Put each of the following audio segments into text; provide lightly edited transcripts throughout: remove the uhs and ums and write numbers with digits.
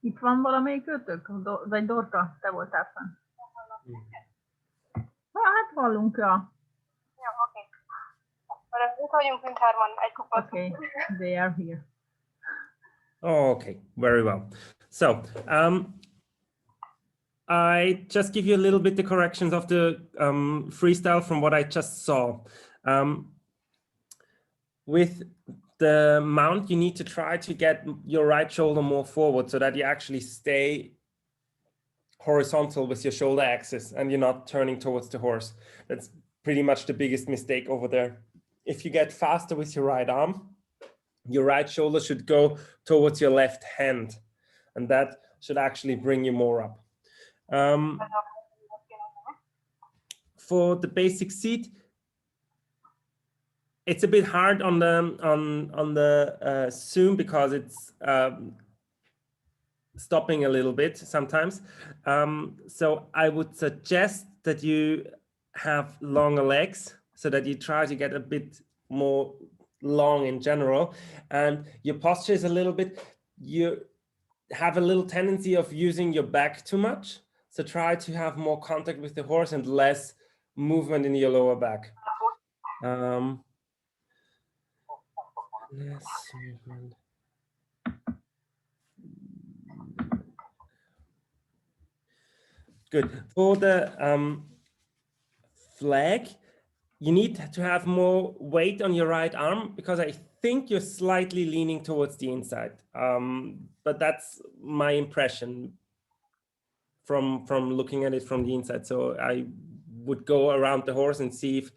Itt van valamelyik ötök? Vagy Dorka, te voltál fenn? Hát hallunk, ja. Ja, oké. Itt vagyunk mindhárman egy kupat. Okay, they are here. Okay, very well. So I just give you a little bit the corrections of the freestyle from what I just saw. With the mount, you need to try to get your right shoulder more forward so that you actually stay horizontal with your shoulder axis and you're not turning towards the horse. That's pretty much the biggest mistake over there. If you get faster with your right arm, your right shoulder should go towards your left hand, and that should actually bring you more up. For the basic seat, it's a bit hard on the Zoom because it's stopping a little bit sometimes. So I would suggest that you have longer legs so that you try to get a bit more long in general, and your posture is a little bit, you have a little tendency of using your back too much. So try to have more contact with the horse and less movement in your lower back. Less movement. Good. For the flag, you need to have more weight on your right arm because I think you're slightly leaning towards the inside. But that's my impression from looking at it from the inside. So I would go around the horse and see if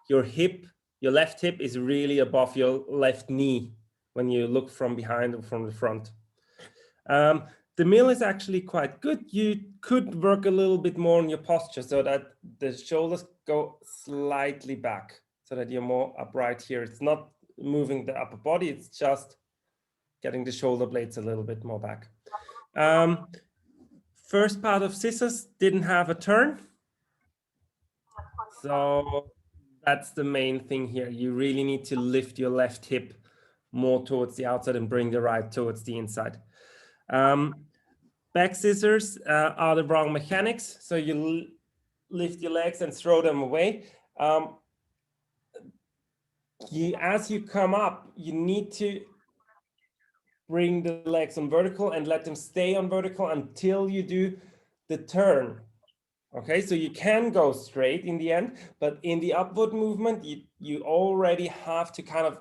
your hip, your left hip is really above your left knee when you look from behind or from the front. The mill is actually quite good. You could work a little bit more on your posture so that the shoulders go slightly back so that you're more upright here. It's not moving the upper body, it's just getting the shoulder blades a little bit more back. First part of scissors didn't have a turn. So that's the main thing here. You really need to lift your left hip more towards the outside and bring the right towards the inside. Back scissors are the wrong mechanics. So you lift your legs and throw them away. As you come up, you need to bring the legs on vertical and let them stay on vertical until you do the turn. Okay, so you can go straight in the end, but in the upward movement, you already have to kind of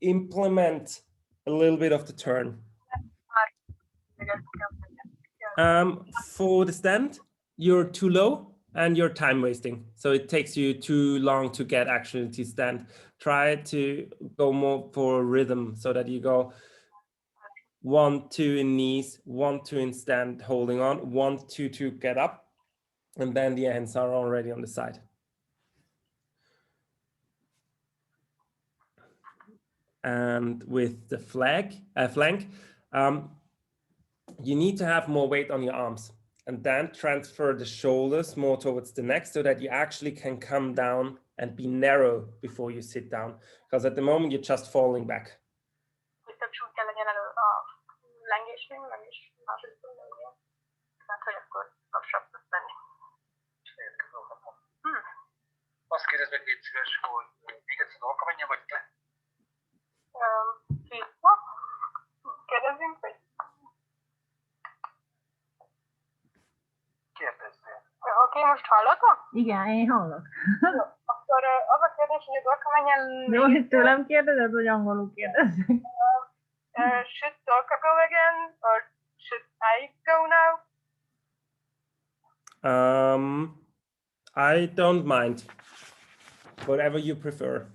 implement a little bit of the turn. For the stand, you're too low and you're time wasting. So it takes you too long to get actually to stand. Try to go more for a rhythm so that you go 1, 2 in knees, 1, 2 in stand, holding on, 1, 2 to get up, and then the hands are already on the side. And with the flank, you need to have more weight on your arms and then transfer the shoulders more towards the neck so that you actually can come down and be narrow before you sit down. Because at the moment you're just falling back. Azt kérdezd meg, légy szíves, hogy még egyszer Dorka menjen, vagy te? Kérdezzünk, vagy? Kérdezzél. Oké, most hallatok? Igen, én hallok. Jó, akkor az a kérdés, hogy a Dorka menjen... Jó, hogy tőlem kérdezed, vagy angolul kérdezed? Should Dorka go again, or should I go now? I don't mind. Whatever you prefer.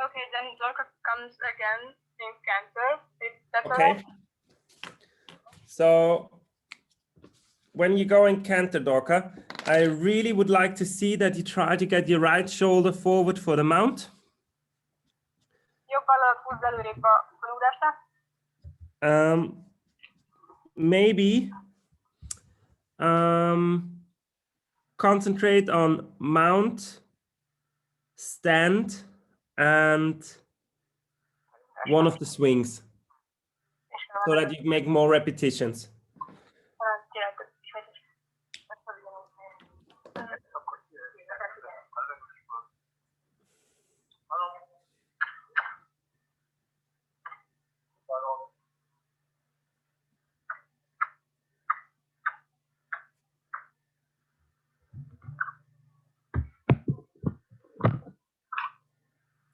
Okay, then Dorka comes again in canter. Okay. So when you go in canter, Dorka, I really would like to see that you try to get your right shoulder forward for the mount. Maybe concentrate on mount stand, and one of the swings, so that you make more repetitions.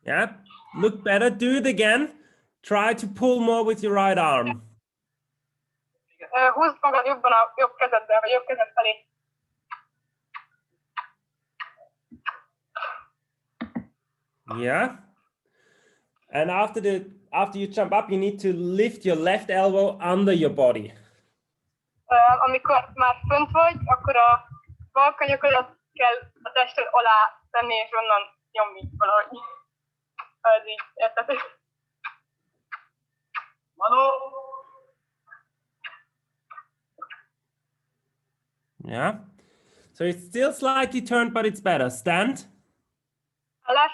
Yeah, look better. Do it again. Try to pull more with your right arm. Húzd magad jobban a jobb kezeddel, vagy jobb kezed felé. Yeah. And after you jump up, you need to lift your left elbow under your body. Amikor már fönt vagy, akkor a bal könnyöködet kell a tested alá tenni, és onnan nyomni valahogy. Ez így, érted? Manu! Yeah. So it's still slightly turned, but it's better. Stand. Hallás?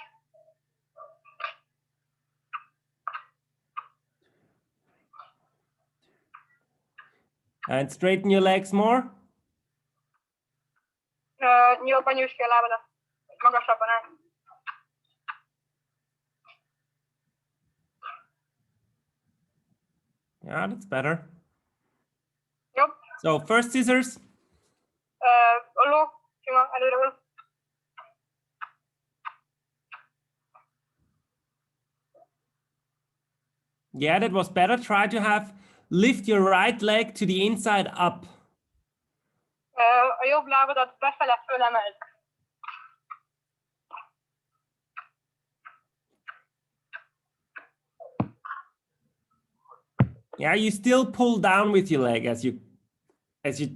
And straighten your legs more. Jobban nyújtsd ki a lábadat. Magasabban el. Yeah, that's better. Jobb. So first scissors. Olló, sima, előre hol. Yeah, that was better. Try to lift your right leg to the inside up. A jobb lábadat befele fölemeld. Yeah, you still pull down with your leg as you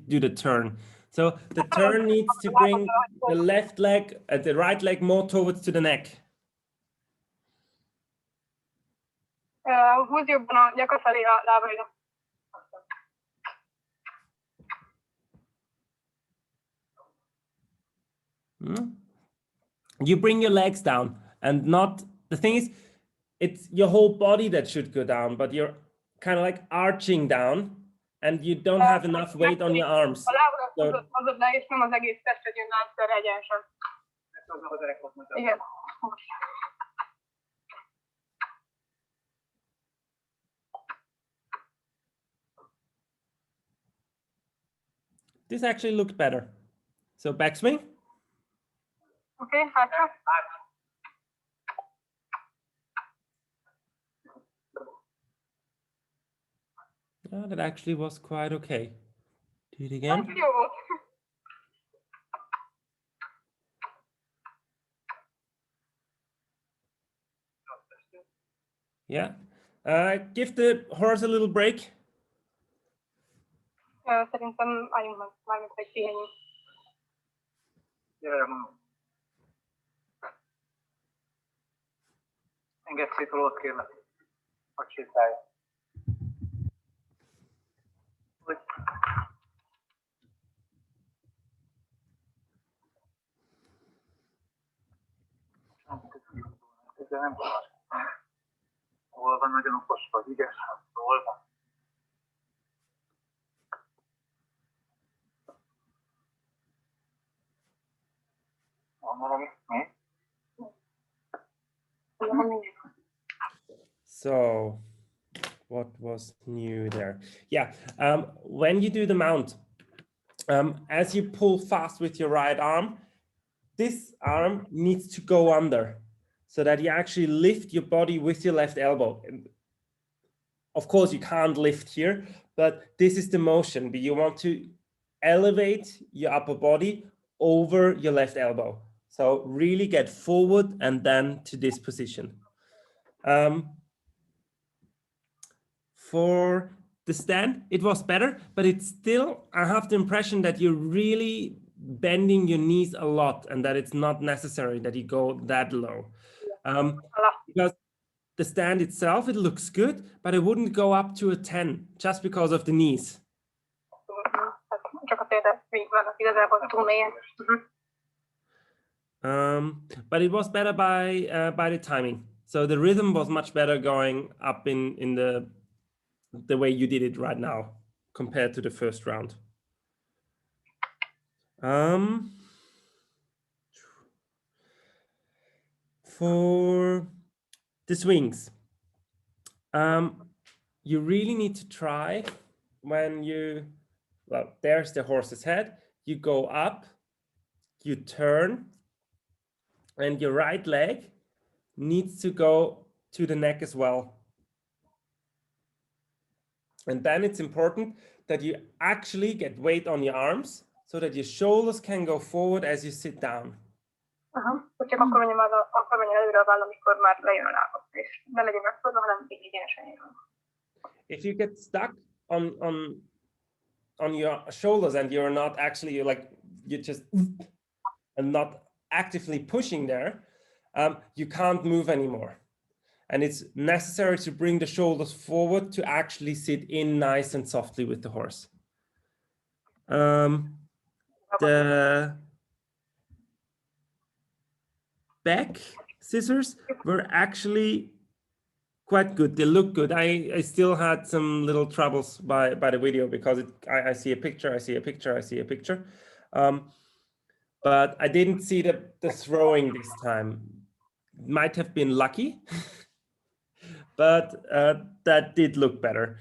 do the turn. So the turn needs to bring the left leg, the right leg more towards to the neck. Húzd jobban a nyaka felé a lábaidat. You bring your legs down, and not, the thing is, it's your whole body that should go down, but you're kind of like arching down, and you don't have enough weight on your arms. A lábadat hozod le, és nem az egész tested jön át egyenesen. Igen. This actually looked better. So backswing. Okay, hátra. Yeah, that actually was quite okay. Do it again. Jó volt. Yeah. Give the horse a little break. Szerintem álljunk meg, várjunk egy pihenjünk. Gyere, Manu. Engedd szét a lót, kérlek. Hadd sétálj. Ezzel nem tudod. Hol van, nagyon okos vagy, igen? Hol van? So what was new there? Yeah, when you do the mount, as you pull fast with your right arm, this arm needs to go under so that you actually lift your body with your left elbow. And of course, you can't lift here, but this is the motion. But you want to elevate your upper body over your left elbow. So really get forward and then to this position. For the stand, it was better, but it's still, I have the impression that you're really bending your knees a lot and that it's not necessary that you go that low. Because the stand itself, it looks good, but I wouldn't go up to a 10 just because of the knees. Csak a térdet vannak igazából túl mélyen. But it was better by the timing. So the rhythm was much better going up in the way you did it right now compared to the first round. For the swings, you really need to try when well, there's the horse's head, you go up, you turn, and your right leg needs to go to the neck as well. And then it's important that you actually get weight on your arms so that your shoulders can go forward as you sit down. Csak akkor menjen előre a váll, amikor már lejön a lábam, és ne legyen megfordulva, hanem így egyenesen jön. If you get stuck on your shoulders and you're not actually you're just and not actively pushing there, you can't move anymore. And it's necessary to bring the shoulders forward to actually sit in nice and softly with the horse. The back scissors were actually quite good. They look good. I still had some little troubles by the video because I see a picture, I see a picture, I see a picture. But I didn't see the throwing this time. Might have been lucky, but that did look better.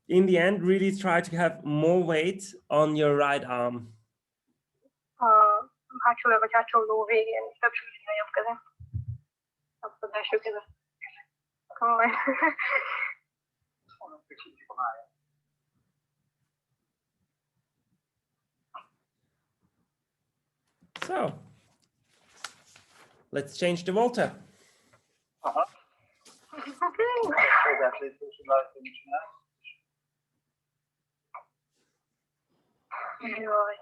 In the end, really try to have more weight on your right arm. Hátsó vagy hátsó ló végén több súlyt a jobb kezem. Az első kezem. Komoly. So, let's change the Volta. Jaj.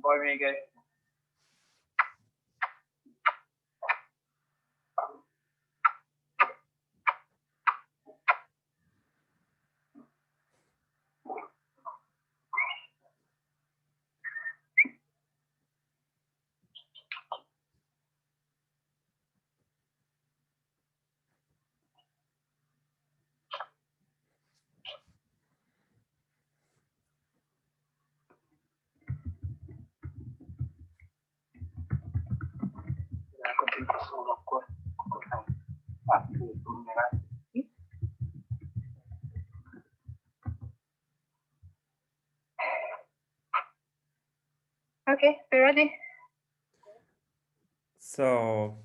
Baj még egy. Szól, akkor nem átfordulni rá. Okay, we're ready. So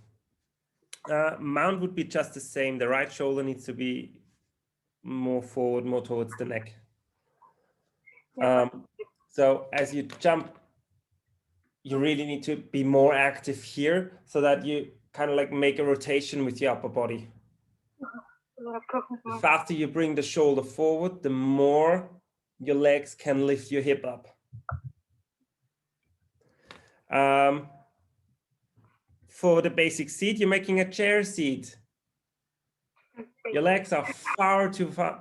mount would be just the same. The right shoulder needs to be more forward, more towards the neck. So as you jump, you really need to be more active here so that you kind of like make a rotation with your upper body. The faster you bring the shoulder forward, the more your legs can lift your hip up. For the basic seat, you're making a chair seat. Your legs are too far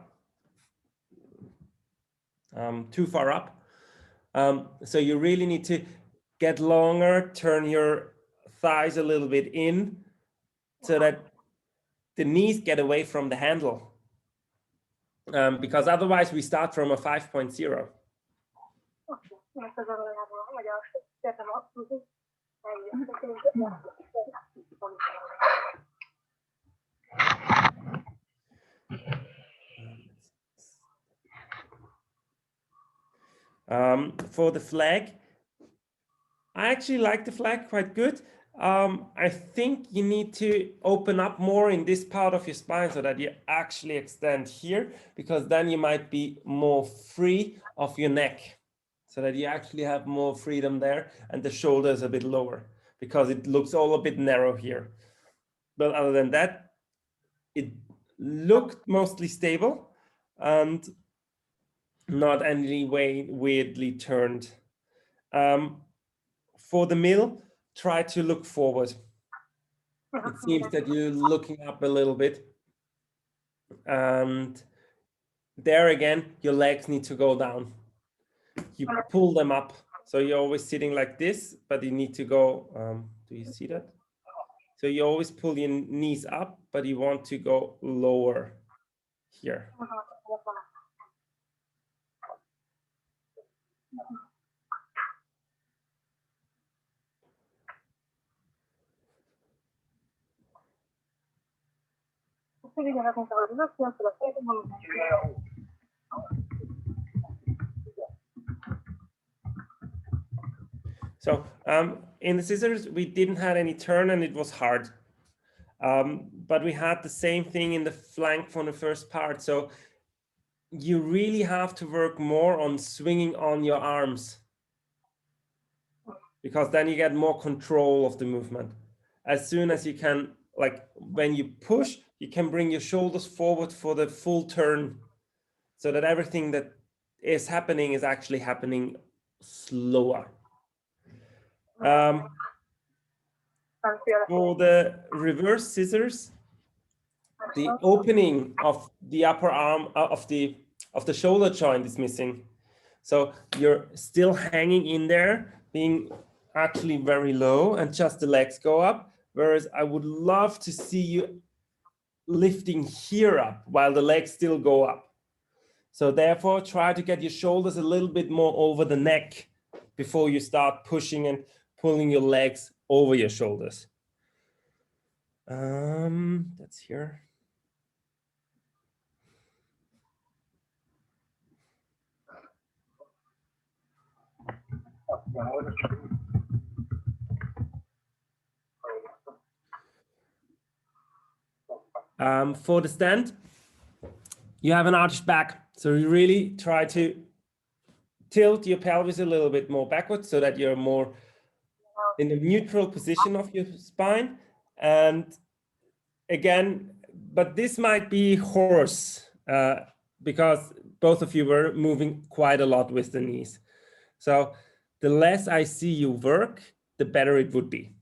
up. So you really need to get longer, turn your thighs a little bit in so that the knees get away from the handle. Because otherwise we start from a 5.0. For the flag, I actually like the flag quite good. I think you need to open up more in this part of your spine so that you actually extend here, because then you might be more free of your neck, so that you actually have more freedom there and the shoulder is a bit lower because it looks all a bit narrow here. But other than that, it looked mostly stable and not any way weirdly turned. For the mill, try to look forward. It seems that you're looking up a little bit. And there again, your legs need to go down. You pull them up. So you're always sitting like this, but you need to go, do you see that? So you always pull your knees up, but you want to go lower here. So in the scissors, we didn't have any turn and it was hard. But we had the same thing in the flank from the first part. So you really have to work more on swinging on your arms, because then you get more control of the movement. As soon as you can, like when you push, you can bring your shoulders forward for the full turn so that everything that is happening is actually happening slower. For the reverse scissors, the opening of the upper arm of the shoulder joint is missing. So you're still hanging in there, being actually very low, and just the legs go up. Whereas I would love to see you lifting here up while the legs still go up. So therefore, try to get your shoulders a little bit more over the neck before you start pushing and pulling your legs over your shoulders. That's here. For the stand, you have an arched back. So you really try to tilt your pelvis a little bit more backwards so that you're more in the neutral position of your spine. And again, but this might be horse because both of you were moving quite a lot with the knees. So the less I see you work, the better it would be.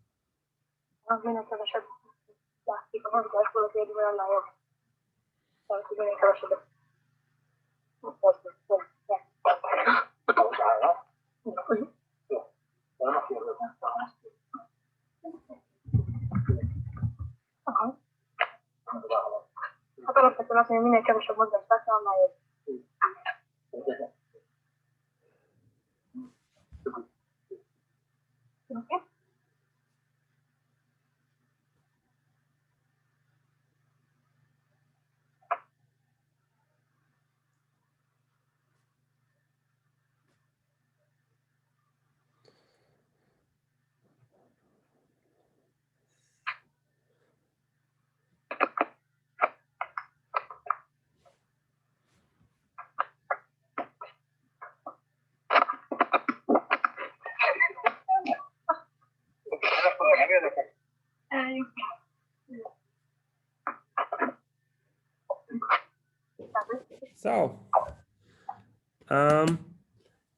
So,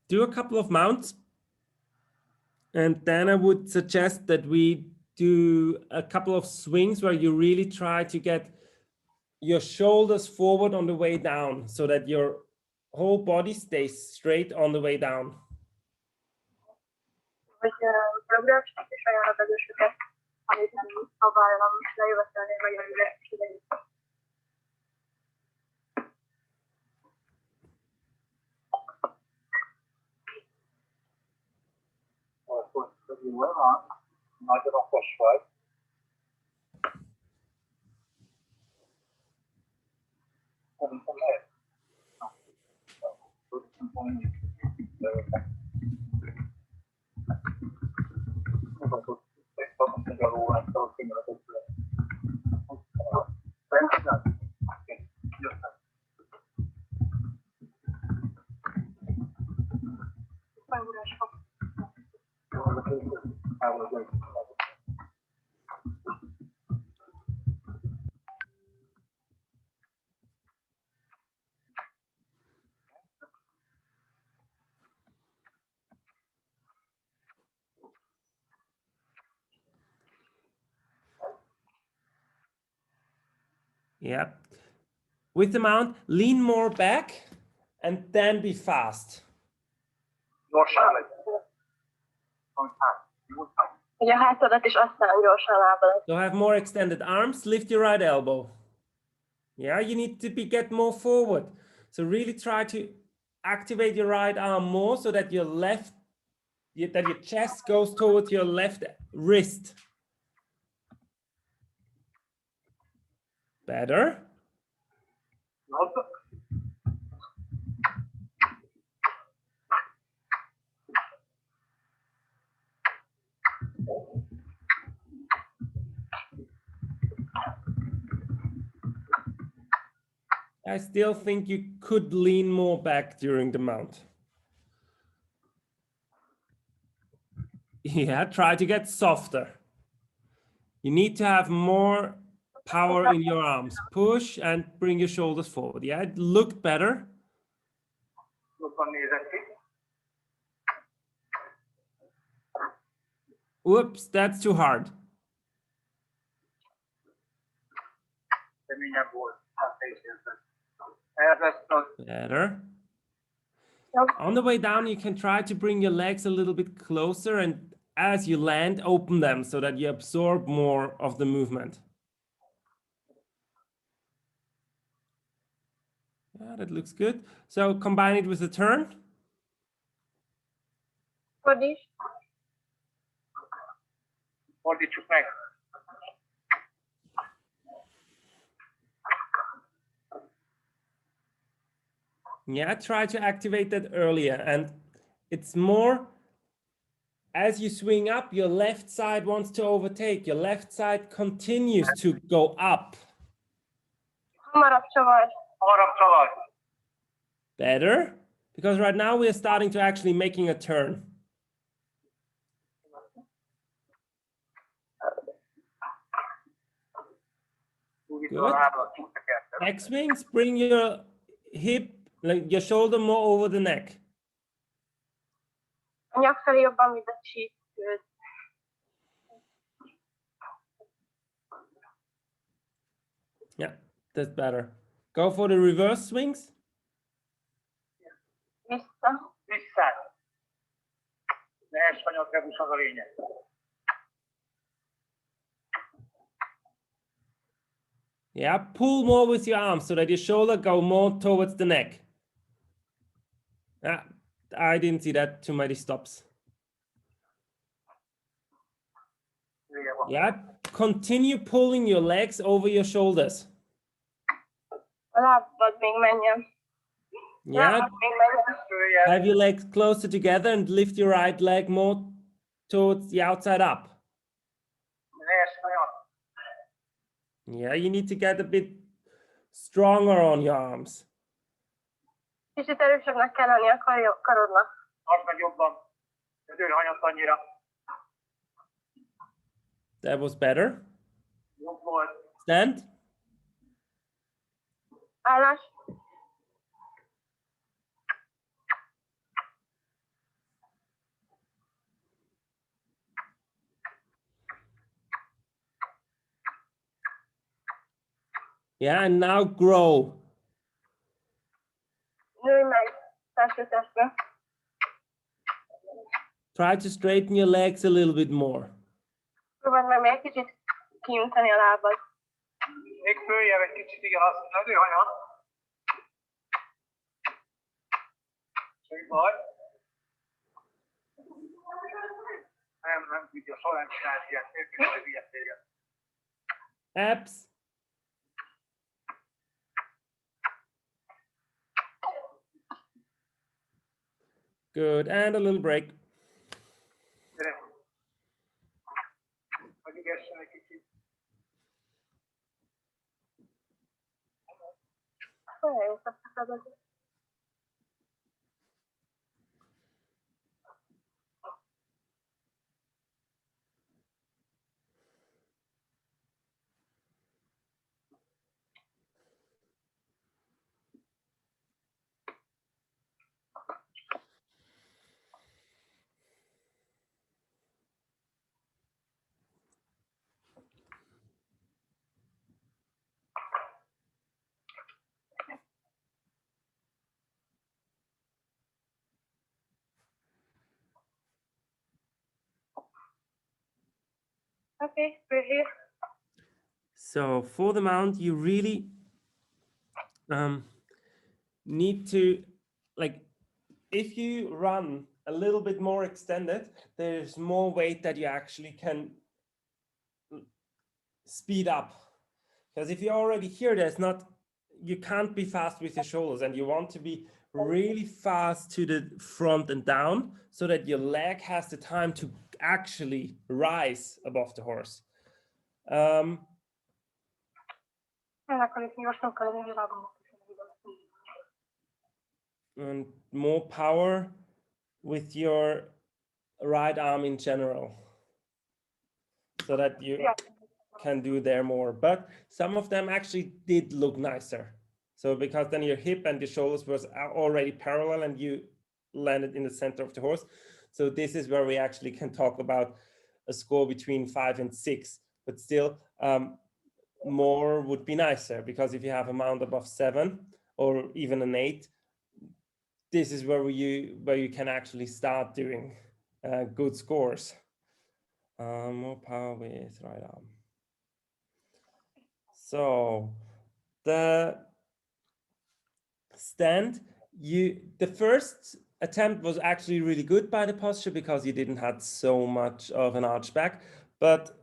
do a couple of mounts. And then I would suggest that we do a couple of swings where you really try to get your shoulders forward on the way down so that your whole body stays straight on the way down. Hogy progress, és ajánlod az ősöket, amit a vállam lejövetelnél vagy előre kiderült. Jól van, nagyon okos vagy. Szerintem lehet. Yeah. With the mount, lean more back and then be fast. Gyorsan megy. Ugye a hátadat is aztán gyorsan lábad. So have more extended arms, lift your right elbow. Yeah, you need to get more forward. So really try to activate your right arm more so that that your chest goes towards your left wrist. Better. I still think you could lean more back during the mount. Yeah, try to get softer. You need to have more power in your arms. Push and bring your shoulders forward. Yeah, it looked better. Whoops, that's too hard. Better. On the way down, you can try to bring your legs a little bit closer, and as you land, open them so that you absorb more of the movement. Yeah, that looks good. So combine it with the turn. Fordítsuk meg. Yeah, try to activate that earlier. And it's more, as you swing up, your left side wants to overtake. Your left side continues to go up. Hamarabb csavar. Better, because right now we are starting to actually making a turn. Good. Back swings, bring your hip, like your shoulder more over the neck. A nyak felé jobban, mint a csíp. Yeah, that's better. Go for the reverse swings. Vissza. Vissza. Ne esanyag, rebus az a lényeg. Yeah, pull more with your arms so that your shoulder go more towards the neck. I didn't see that, too many stops. Yeah, continue pulling your legs over your shoulders. A lábad még menjen. Yeah, have your legs closer together and lift your right leg more towards the outside up. Yeah, you need to get a bit stronger on your arms. Kicsit erősebbnek kell lenni a karodnak. Az meg jobban. Hanyat annyira. That was better. Jobb volt. Stand. Állás. Yeah, and now grow. Nőj meg testről testre. Try to straighten your legs a little bit more. Próbáld meg még egy kicsit kiünteni a lábad. Még följebb egy kicsit, igen, azt mondod, olyan. Semmi baj. Nem tudja, során csinálni ilyet, nélkül ilyet téged. Abs. Good, and a little break. Gyere. Hogy igessen egy kicsit. Olyan szakaszabad. Okay, we're here. So for the mount, you really need to, like, if you run a little bit more extended, there's more weight that you actually can speed up. Because if you're already here, you can't be fast with your shoulders, and you want to be really fast to the front and down so that your leg has the time to actually rise above the horse. And more power with your right arm in general, so that you can do there more. But some of them actually did look nicer. So because then your hip and your shoulders was already parallel and you landed in the center of the horse. So this is where we actually can talk about a score between 5 and 6, but still more would be nicer, because if you have a mount above 7 or even an 8, this is where you can actually start doing good scores. More power with right arm. So the stand, the first attempt was actually really good by the posture because you didn't have so much of an arch back, but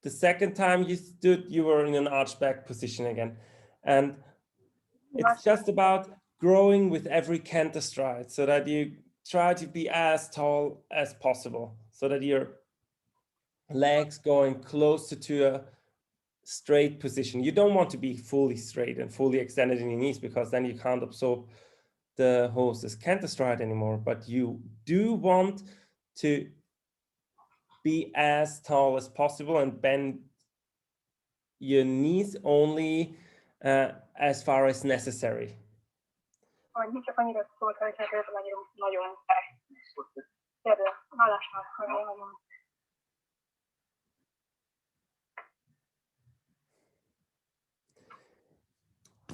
the second time you stood, you were in an arch back position again. And it's just about growing with every canter stride, so that you try to be as tall as possible, so that your legs going closer to a straight position. You don't want to be fully straight and fully extended in your knees, because then you can't absorb the horse's canter stride anymore. But you do want to be as tall as possible and bend your knees only as far as necessary.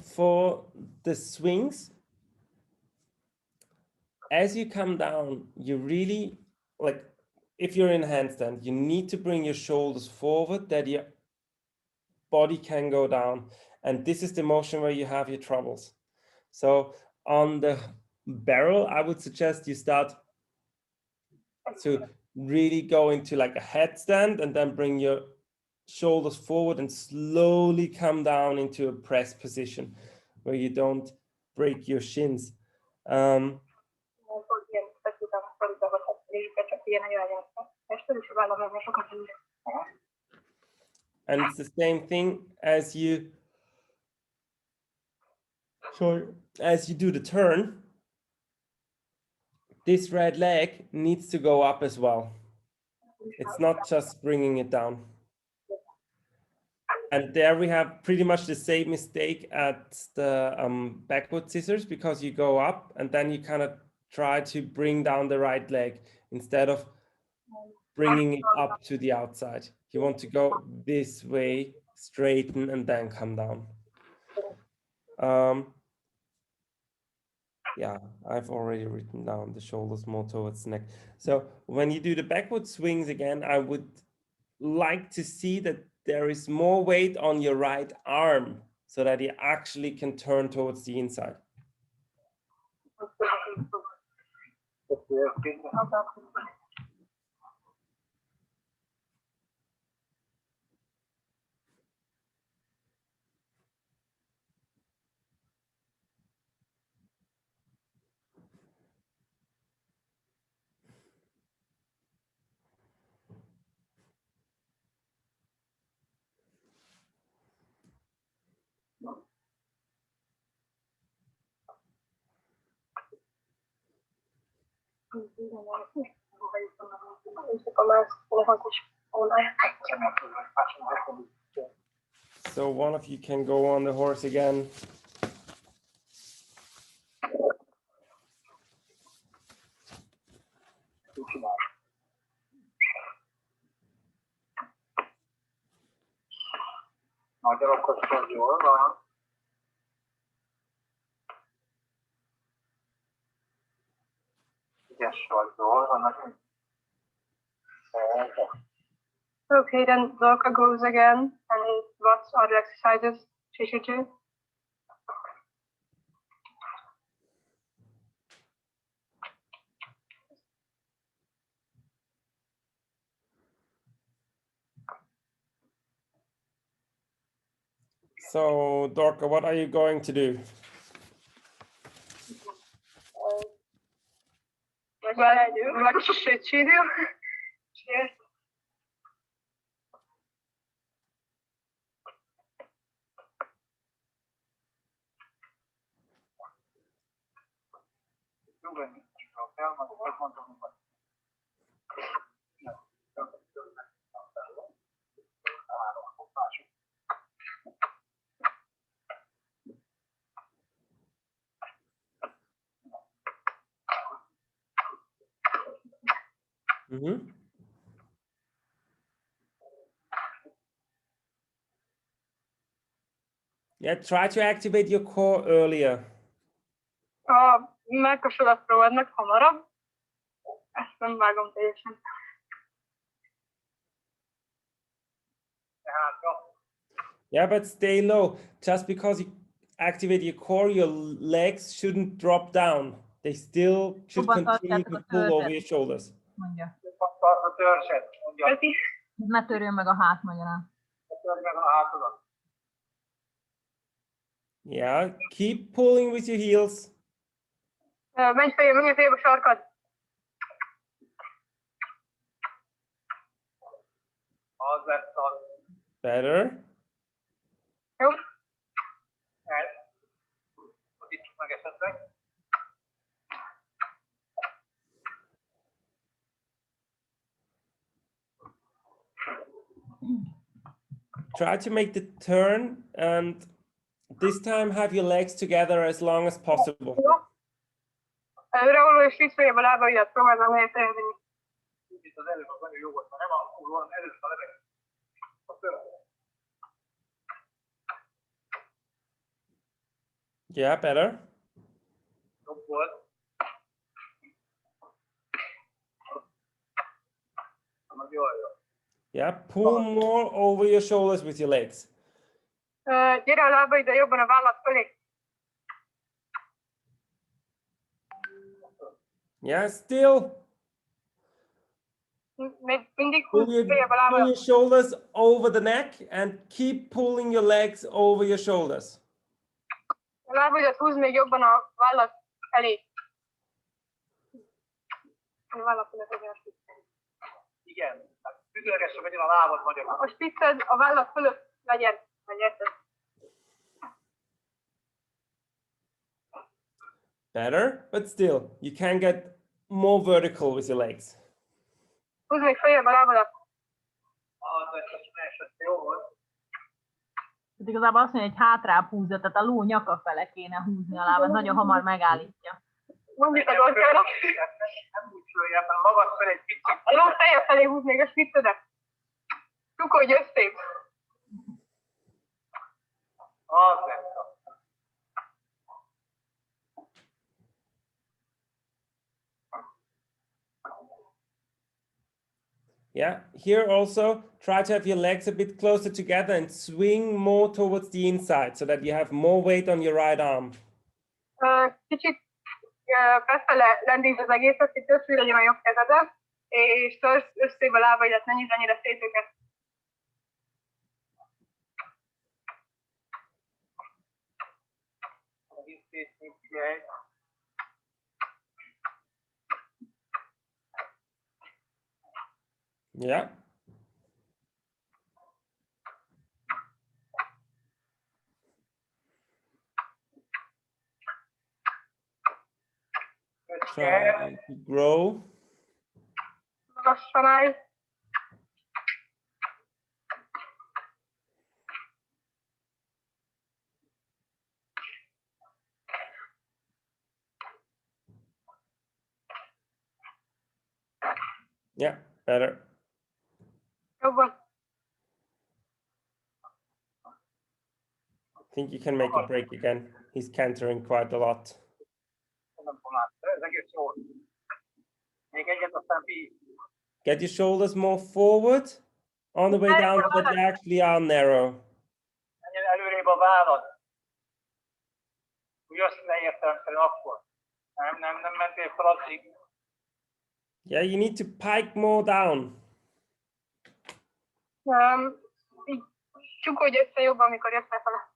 For the swings, as you come down, you really, like, if you're in a handstand, you need to bring your shoulders forward that your body can go down. And this is the motion where you have your troubles. So on the barrel, I would suggest you start to really go into like a headstand and then bring your shoulders forward and slowly come down into a press position where you don't break your shins. And it's the same thing as you do the turn. This right leg needs to go up as well. It's not just bringing it down. And there we have pretty much the same mistake at the backward scissors, because you go up and then you kind of try to bring down the right leg instead of bringing it up to the outside. You want to go this way, straighten, and then come down. Yeah, I've already written down the shoulders more towards the neck. So when you do the backward swings again, I would like to see that there is more weight on your right arm so that you actually can turn towards the inside. So one of you can go on the horse again. Nagyon okosan, jól van. Ügyes vagy, jól van. Nagyon. Okay, then Dorka goes again, and what other exercises she should do? So Dorka, what are you going to do? What should she do? Yes. Mm-hmm. Yeah, try to activate your core earlier. A melkasodat próbálnak hamarabb. Ezt nem vágom teljesen. Yeah, but stay low. Just because you activate your core, your legs shouldn't drop down. They still should continue to pull over your shoulders. Mondja. A törzset, mondja. Ne törjön meg a hát, magyarán. Törj meg a hátodat. Yeah, keep pulling with your heels. Menj feljebb a sarkad. Az lesz az. Better. Jó. Fordítsuk meg esetleg. Try to make the turn and this time have your legs together as long as possible. Jó. Előre és visszajebb a lábaidat, próbálom helyet. Itt az előbb az nagyon jó volt, nem alakul, van előtt a levegő. A törzset. Yeah, better. Jobb volt. Nagyon jó. Yeah, pull more over your shoulders with your legs. Gyere a lábaiddal jobban a vállat fölé. Yeah, still. Mindig Pull húzd feljebb a lábaidat. your shoulders over the neck and keep pulling your legs over your shoulders. A lábaidat húzd még jobban a vállat elé. A vállat fölé legyen a spicced. Igen. Üdörgesre legyen a lábad magyarul. A spicced a vállat fölött legyen. Better, but still, you can get more vertical with your legs. Húzd még feljebb a lábadat. Az esett jó volt. Tehát igazából azt mondja, hogy hátrább húzza, tehát a ló nyaka fele kéne húzni a lábát, nagyon hamar megállítja. Mondjuk a Dorkának. Nem úgy följebb, hanem magad fel egy picit. A ló feje felé húzd még a spiccedet. Csukodj összébb. Az lesz. Yeah, here also try to have your legs a bit closer together and swing more towards the inside so that you have more weight on your right arm. Kicsit befele lendítsd az egészet, hogy többször legyen a jobb kezedet, és törsz összébe a lábaidat, ne nyisd annyira szét őket. Yeah. Try to grow. Lassan állj. Yeah, better. Jobban. I think you can make a break again. He's cantering quite a lot. Get your shoulders more forward on the way down so that you actually are narrow. Előrébb a vállad. Úgy azt leértelemszerűen akkor. Nem mentél fel addig. Yeah, you need to pike more down. Így csukodj össze jobban, amikor jössz lefele.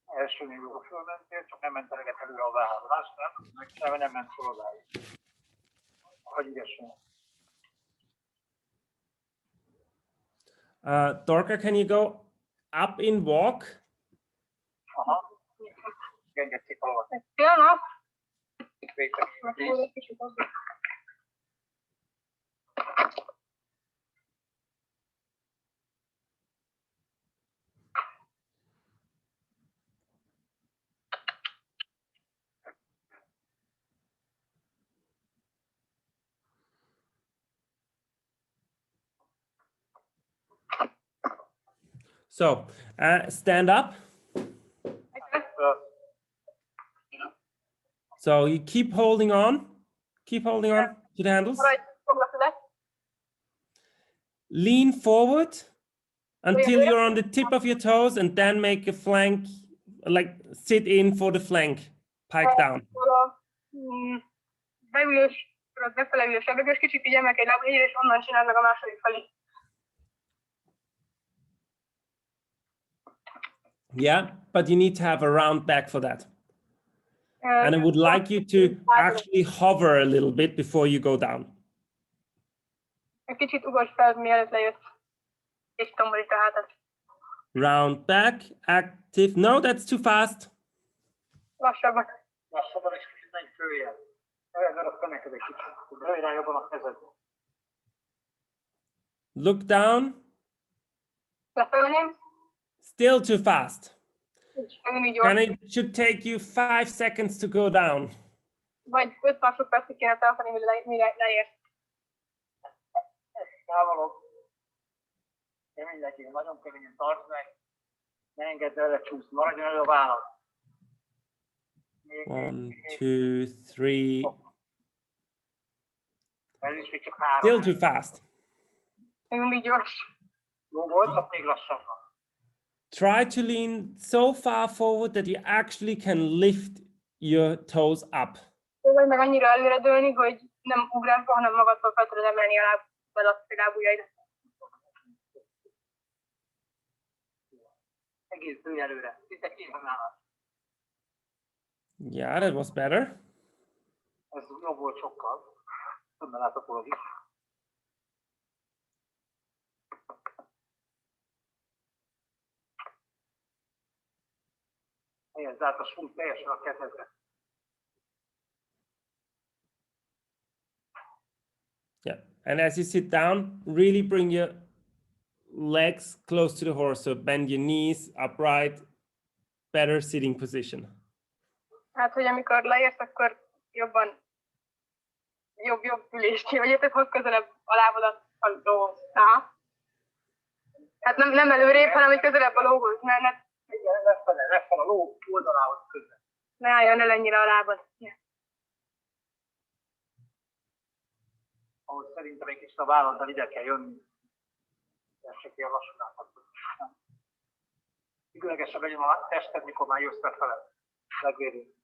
Első nívóba fölmentél, csak nem ment eleget előre a vállad. Nem ment fel odáig. Hogy ügyesen. Dorka, can you go up in walk? Aha. Engedj szép alatt. Pillanat. So, stand up. So you keep holding on to the handles. Lean forward until you're on the tip of your toes and then make a flank, like sit in for the flank, pike down. Beülős, befele ülős sebegős, kicsit így emelkedj láb, és onnan csináld meg a második felé. Yeah, but you need to have a round back for that. And I would like you to actually hover a little bit before you go down. Kicsit ugorj fel, mielőtt lejössz, és tombolítsd a hátad. Round back, active. No, that's too fast. Lassabban. Lassabban és kicsit menj följel. Olyan a feneked egy kicsit. Röj rá jobban a kezed. Look down. Lefelé. Still too fast. And it should take you 5 seconds to go down. Vagy 5 másodpercig kéne tartani, mire leérsz. Távolok. Én mindenki nagyon keményen tartsd meg. Ne engedd el lecsúszni, maradjon elő a vállad. 1, 2, 3. Ez is még csak 3. Still too fast. Még mindig gyors. Jó volt, csak még lassabban. Try to lean so far forward that you actually can lift your toes up. Próbálj meg annyira előre dőlni, hogy nem ugrásba, hanem magadtól fel tudod emelni a lábujjaidat. Egész dőlj előre. Szinte kézemállat. Yeah, that was better. Ez jobb volt sokkal. Tudna láthatólag is. Helyezd át a súlyt teljesen a kezedre. Yeah, and as you sit down, really bring your legs close to the horse, so bend your knees upright, better sitting position. Hát, hogy amikor leérsz, akkor jobban jobb ülést kivegyetek, hoz közelebb a lábadat a lóhoz. Aha. Hát nem előrébb, hanem hogy közelebb a lóhoz. Igen, lefele a ló oldalához közel. Ne álljon el ennyire a lábad. ahhoz szerintem egy kicsit a válladdal ide kell jönni. Tessék ki a lassulákat. Különlegesebb legyen a tested, mikor már jössz fele. Legvérünk.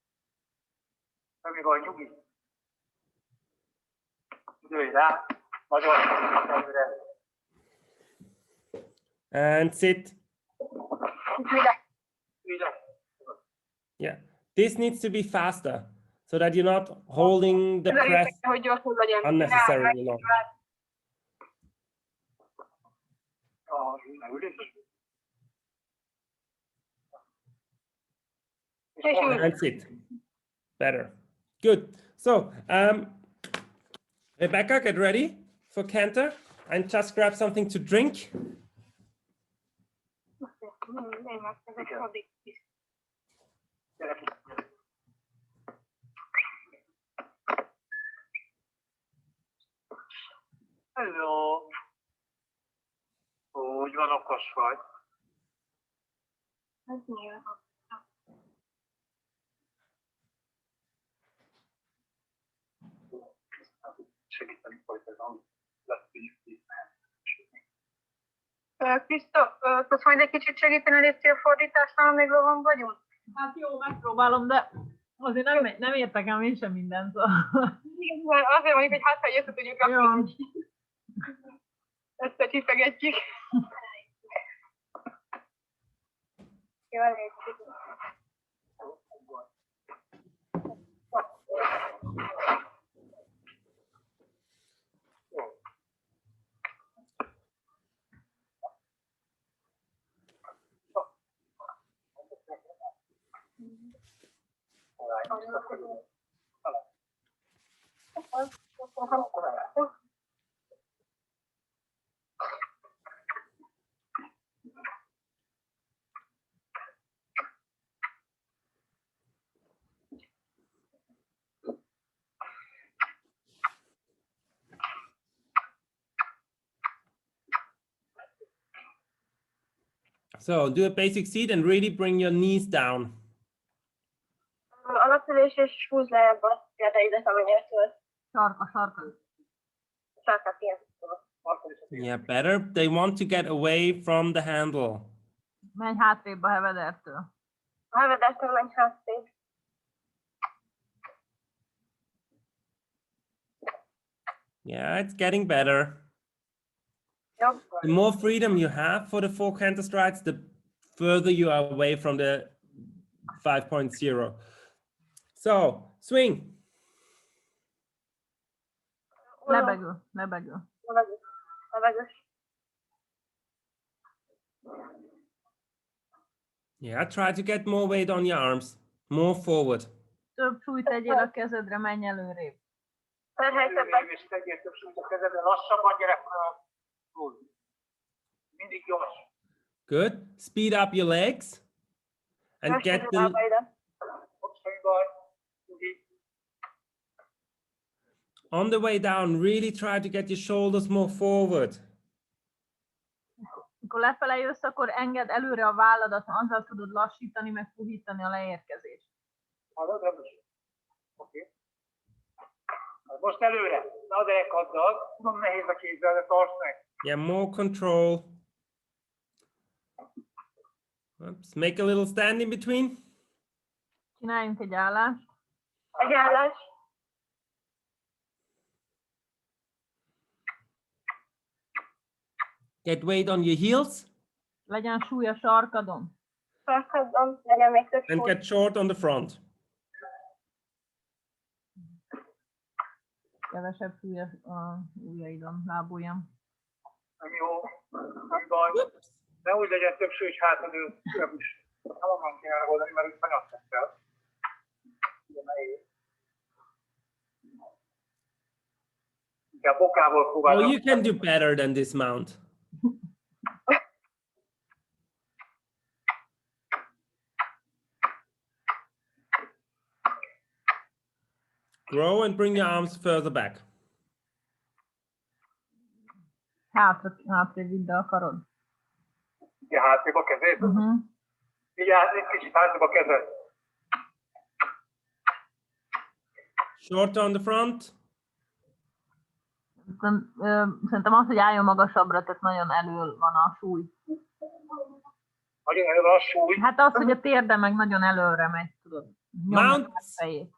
Semmi baj, nyugi. Ülj rá. Nagyon előre. And sit. Yeah. This needs to be faster so that you're not holding the breath hogy gyorsul legyen. unnecessarily long. And sit. Better. Good. So, Rebeka, get ready for canter and just grab something to drink. Hello. Úgy van, okos vagy. Segíteni folytatom. Krisztof, tudsz majd egy kicsit segíteni a lépcsőfordításnál, amíg van vagyunk? Hát jó, megpróbálom, de azért nem értek el én sem mindent. Szóval. Igen, azért mondjuk, hogy hát, ha össze tudjuk kapni. Összecsipegetjük. Jó, elég. So do a basic seat and really bring your knees down. Alapülés és húzd lejjebb a térdeidet a menyertől. Sarka. Sarkát ilyen. Yeah, better. They want to get away from the handle. Menj hátrébb a hevedertől. A hevedertől menj hátrébb. Yeah, it's getting better. Jobb. The more freedom you have for the 4 canter strides, the further you are away from the 5.0. So, swing. Lebegő. Yeah, try to get more weight on your arms. More forward. Több súlyt tegyél a kezedre, menj előrébb. Terhelj többet. És tegyél több súlyt a kezedre, lassabban gyere fel. Mindig gyors. Good. Speed up your legs and get the on the way down. Really try to get your shoulders more forward. Amikor lefele jössz, akkor engedd előre a válladat, azzal tudod lassítani, meg puhítani a leérkezést. Oké. Most előre. Na de ekaddal. Tudom, nehéz a kézzel, de tartsd meg. Yeah, more control. Oops. Make a little stand in between. Csináljunk egy állást. Egy állás. Get weight on your heels. Legyen súly a sarkadon. Sarkadon, legyen még több And súly. get short on the front. Kevesebb súly a ujjaidon, lábujjam. Nem jó. Nem baj. Ne úgy legyen több súly, hátadő. Nem onnan kéne megoldani, mert úgy fanyat teszel. A bokából próbálom. Oh, you can do better than this mount. Grow and bring your arms further back. Hátrébb vidd a karod. Ja, hátrébb a kezét? Vigyázz, egy kicsit hátrébb a kezed. Short on the front. Szerintem az, hogy álljon magasabbra, tehát nagyon elől van a súly. Nagyon elő van a súly. Hát az, hogy a térde meg nagyon előre megy, tudod. Nyomja Mount. a fejét.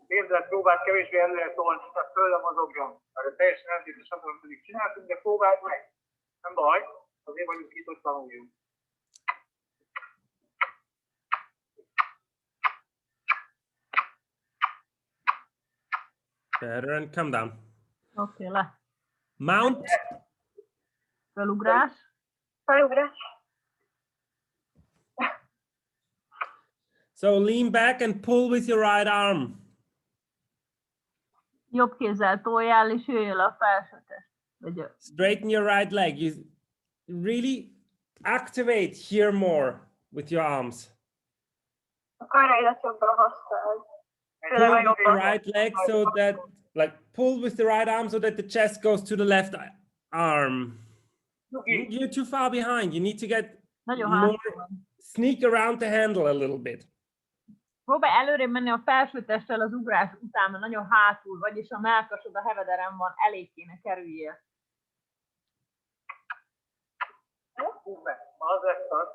Képzeld, próbáld kevésbé előre tolni, tehát földre mozogjon. Mert teljesen eltétes azon, amit csináltunk, de próbáld meg. Nem baj, azért vagyunk itt, hogy tanuljunk. Better, and come down. Oké, le. Mount. Felugrás. Felugrás. So lean back and pull with your right arm. Jobb kézzel toljál, és jöjjön le a felsőtest. Vagy Straighten your right leg. You really activate here more with your arms. A karjaidat jobban használd. Pull with the right leg so that, like, pull with the right arm so that the chest goes to the left arm. You're too far behind. You need to get nagyon more, hátul van. sneak around the handle a little bit. Próbálj előrébb menni a felsőtesttel az ugrás után, mert nagyon hátul vagy, és a mellkasod a hevederen van, elég kéne kerüljél. Az lesz az.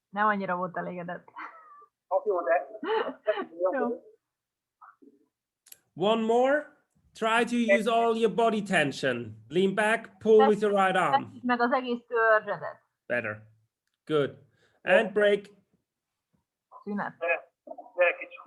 Nem annyira volt elégedett. Jó, de... Jó. One more. Try to use all your body tension. Lean back, pull with your right arm. Feszítsd meg az egész törzsedet. Better. Good. And break. Szünet. Gyere kicsit.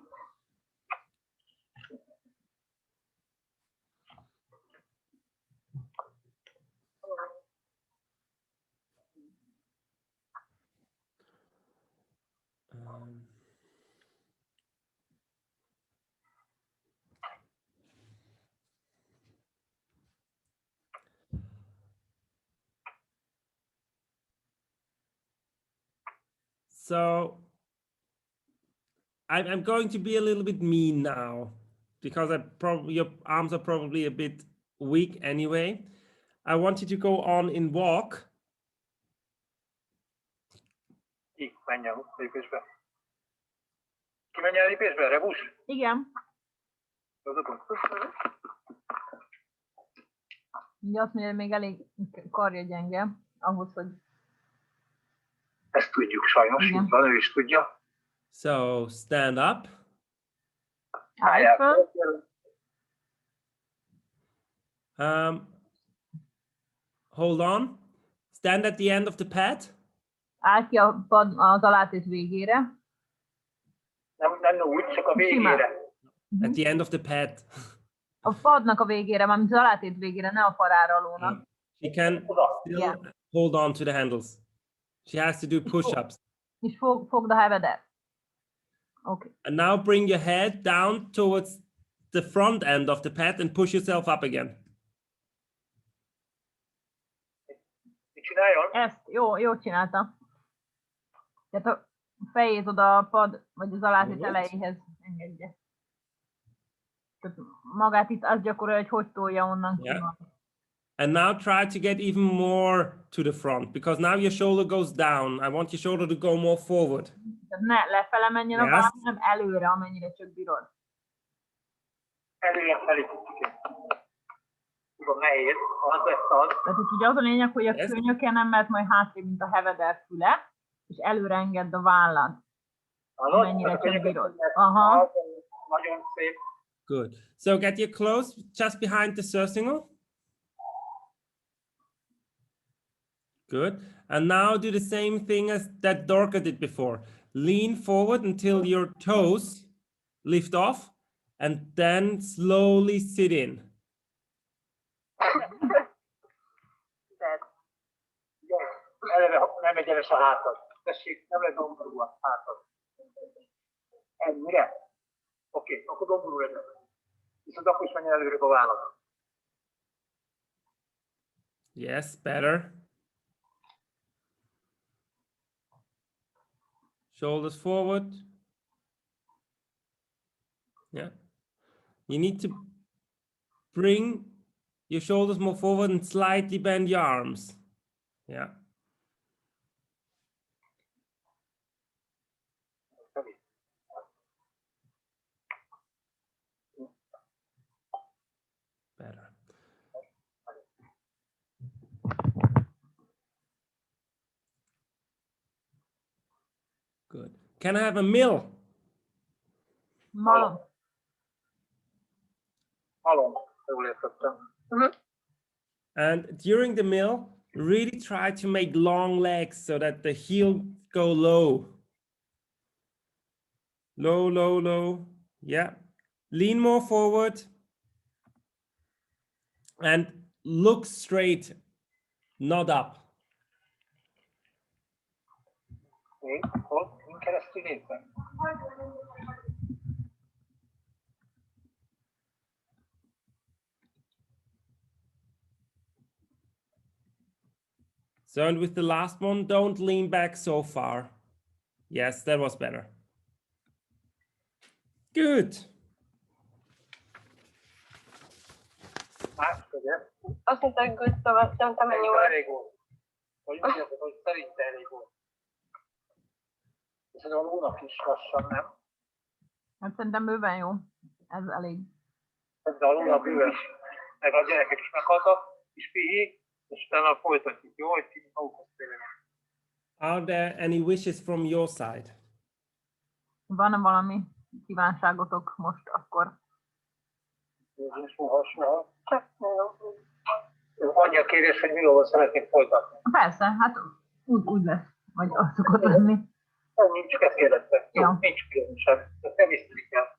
So I'm going to be a little bit mean now because your arms are probably a bit weak anyway. I want you to go on in walk. Ki menjen lépésbe. Ki menjen lépésbe? Rebus? Igen. Ugye azt mondja, hogy még elég karja gyenge ahhoz, hogy... Ezt tudjuk sajnos, Igen. itt van, ő is tudja. So stand up. Állj föl. Hold on. Stand at the end of the pad. Állj ki a pad az alátét végére. Nem úgy, csak a végére. At the end of the pad. A padnak a végére, mármint az alátét végére, ne a farára alónak. She can still hold on to the handles. She has to do push-ups. És fogd a hevedet. Okay. And now bring your head down towards the front end of the pad and push yourself up again. Mit csináljon? Ezt, jó csinálta. Tehát a fejét oda a pad, vagy az alátét elejéhez engedje. Tehát magát itt azt gyakorolja, hogy tolja onnan ki. Yeah. And now try to get even more to the front because now your shoulder goes down. I want your shoulder to go more forward. Tehát ne lefele menjen a váll, hanem előre, amennyire csak bírod. Előre felé tudjuk. Tudom, nehéz, az lesz az. Tehát itt ugye az a lényeg, hogy a könyöke nem mehet majd hátrébb, mint a heveder füle, és előre engedd a vállad, amennyire csak bírod. Aha. Nagyon szép. Good. So get your clothes just behind the surcingle. Good. And now do the same thing as that Dorka did before. Lean forward until your toes lift off and then slowly sit in. Eleve nem egyenes a hátad. Tessék, nem lehet domború a hátad. Ennyire? Oké, akkor domború legyen. Viszont akkor is menjen előre a vállad. Yes, better. Shoulders forward. Yeah. You need to bring your shoulders more forward and slightly bend your arms. Yeah. Can I have a meal? Malom. Malom, jól értettem. And during the meal, really try to make long legs so that the heel go low. Low, low, low. Yeah. Lean more forward. And look straight, not up. Én keresztül nézem. So, and with the last one, don't lean back so far. Yes, that was better. Good. Más, ugye? Azt mondta, hogy good, szóval szerintem ennyi volt. Elég volt. Vagy úgy érzed, hogy szerinte elég volt. Szerintem a lónak is lassan, nem? Hát szerintem bőven jó. Ez elég. Szerintem a lónak bőven. Meg a gyerekek is meghaltak, és pihi, és utána folytatjuk, jó? Hogy kicsit magukhoz térjenek. Are there any wishes from your side? Van-e valami kívánságotok most akkor? Soha. Annyi a kérés, hogy Milóval szeretnék folytatni. Persze, hát úgy lesz. Vagy az szokott lenni. Ennyi, csak ezt kérdeztem. Jó, Ja. nincs különösebb. Ezt nem észrelik el.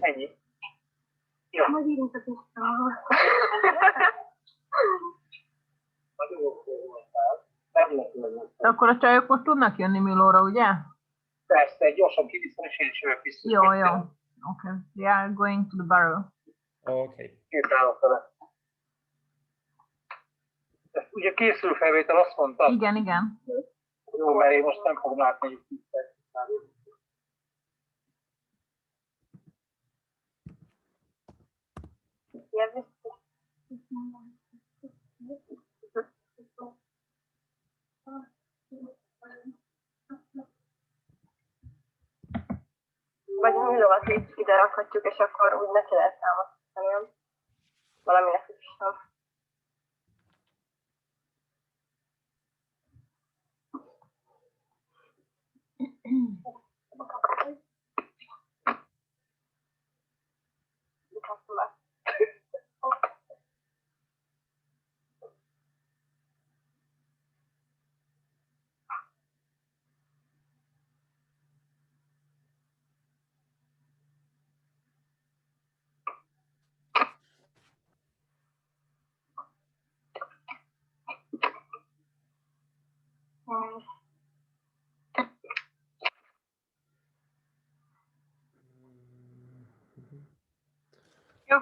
Ennyi. Ja. Majd írunk a tisztához. Nagyon jó voltál. Nem lehet különösebb. Akkor a csajok most tudnak jönni Milóra, ugye? Persze, gyorsan kiviszem, és én is jövök vissza. Jó. Okay. We are going to the barrow. Okay. Két állok vele. Ezt ugye készül felvétel, azt mondta. Igen. Jó, mert én most nem fogom látni, hogy itt Vagy Milóval ide rakhatjuk, és akkor úgy neki lehet támasztani, nem? Valaminek is sem. Jó.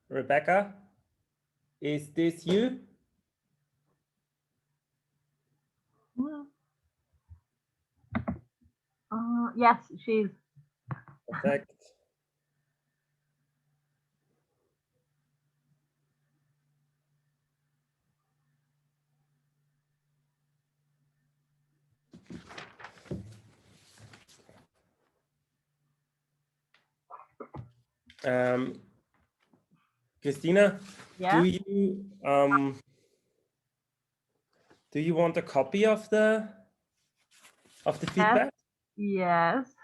Rebeka, is this you? Yes, she's. Perfect. Christina, Yeah. do you want a copy of the feedback? Yes.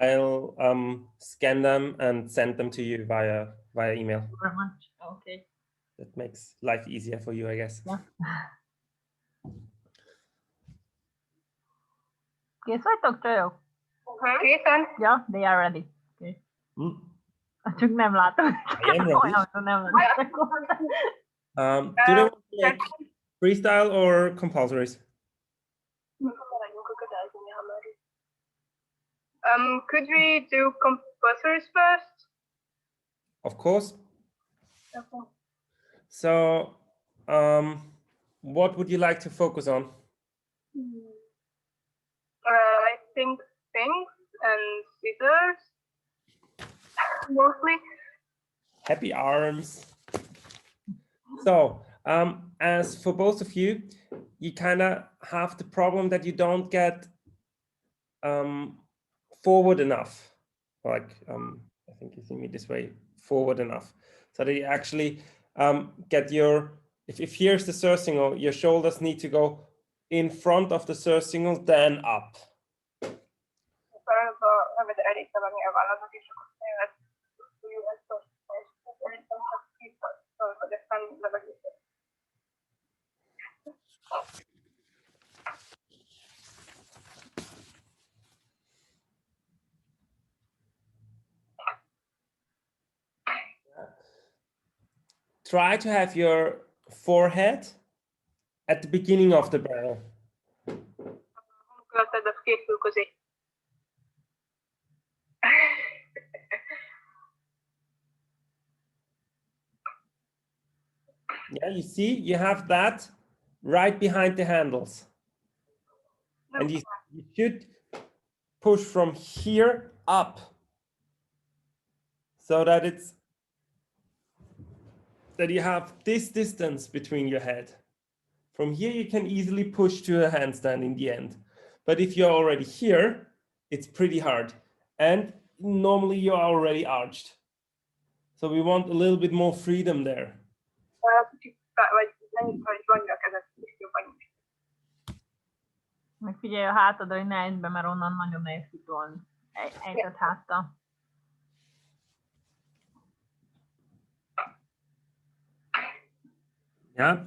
I'll scan them and send them to you via email. Thank you very much. Okay. That makes life easier for you, I guess. Ja. Kész vagytok, csajok? Készen? Ja, they are ready. Okay. Csak nem látom. I am ready. Olyan, nem látom. Do they want to make freestyle or compulsories? Could we do compulsories first? Of course. So, what would you like to focus on? I think things and scissors, mostly. Happy arms. So, as for both of you, you kind of have the problem that you don't get forward enough. Like, I think you see me this way, forward enough. So that you actually get your, if here's the surcingle, your shoulders need to go in front of the surcingle, then up. Try to have your forehead at the beginning of the barrel. Yeah, you see, you have that right behind the handles. And you should push from here up so that you have this distance between your head. From here, you can easily push to a handstand in the end. But if you're already here, it's pretty hard. And normally you're already arched. So we want a little bit more freedom there. Megfigyelj a hátadra, hogy ne esd be, mert onnan nagyon nehéz kitolni. Ejtett háttal. Yeah.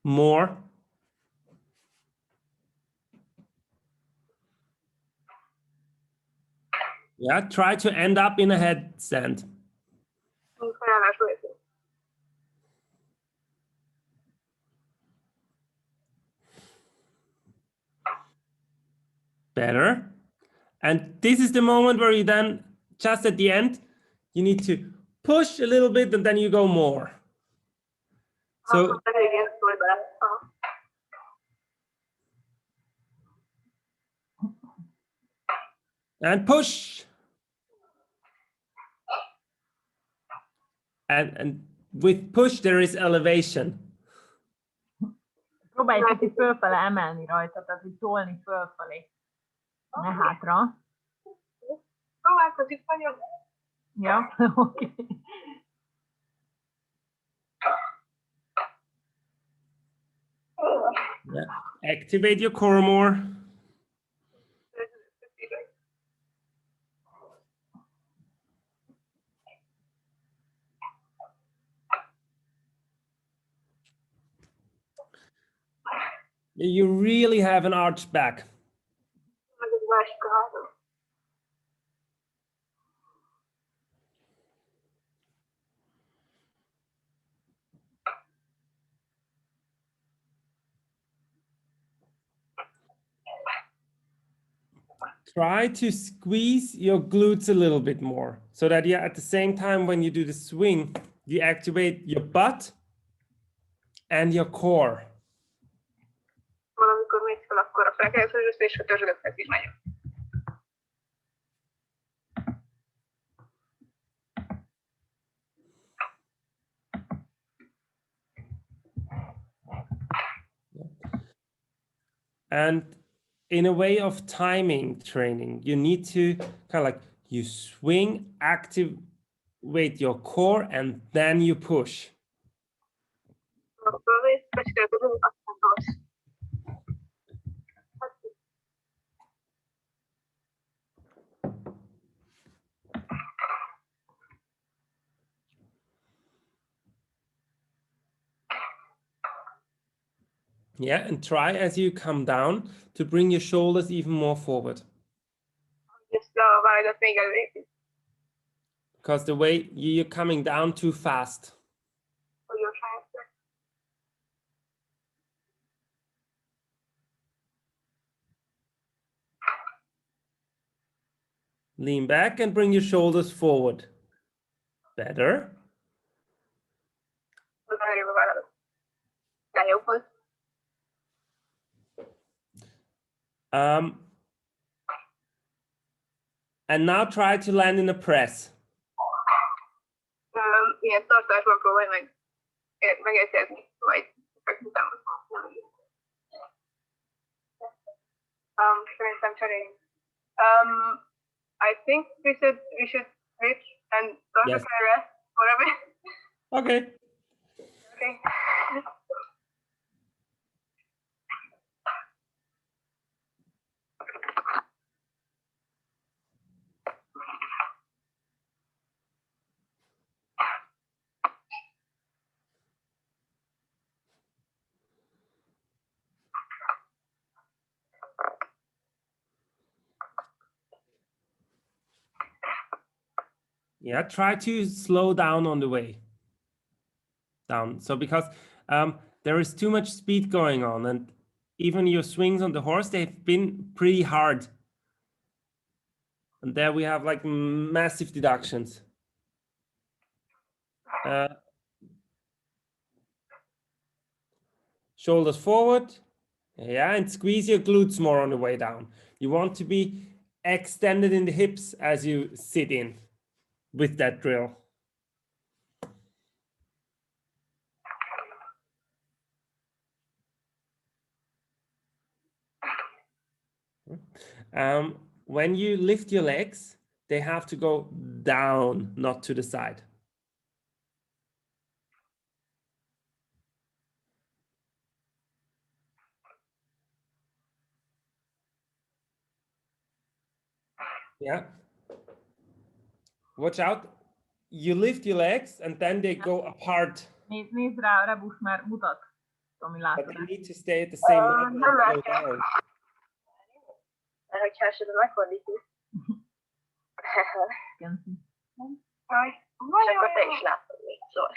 More. Yeah, try to end up in a headstand. Better. And this is the moment where you then, just at the end, you need to push a little bit and then you go more. So, and push. And with push, there is elevation. Próbálj egy kicsit fölfele emelni rajta, tehát hogy tolni fölfelé. Ne hátra. Ja, oké. Yeah. Activate your core more. You really have an arched back. Try to squeeze your glutes a little bit more so that you, at the same time, when you do the swing, you activate your butt and your core. And in a way of timing training, you need to kind of like you swing, activate your core, and then you push. Yeah, and try as you come down to bring your shoulders even more forward. Just a válladat még előbb. Because the way you're coming down too fast. Hogy gyorsan jöttek. Lean back and bring your shoulders forward. Better. Az előbb a válladat. De jobb volt. And now try to land in a press. Ilyen tartásban próbálj meg megérkezni, majd megmutam. Szerintem cseréljünk. I think we should switch and Dorka Yes. can rest for a bit. Okay. Okay. Yeah, try to slow down on the way down. So because there is too much speed going on, and even your swings on the horse, they've been pretty hard. And there we have like massive deductions. Shoulders forward. Yeah, and squeeze your glutes more on the way down. You want to be extended in the hips as you sit in with that drill. When you lift your legs, they have to go down, not to the side. Yeah. Watch out. You lift your legs and then they go apart. Nézd rá, Rebus már mutat. Tomi, But látod. they need to stay at the same level and nem go látják. down. Hogyha esetleg megfordítjuk. Gönczi. És akkor te is látod még, szóval.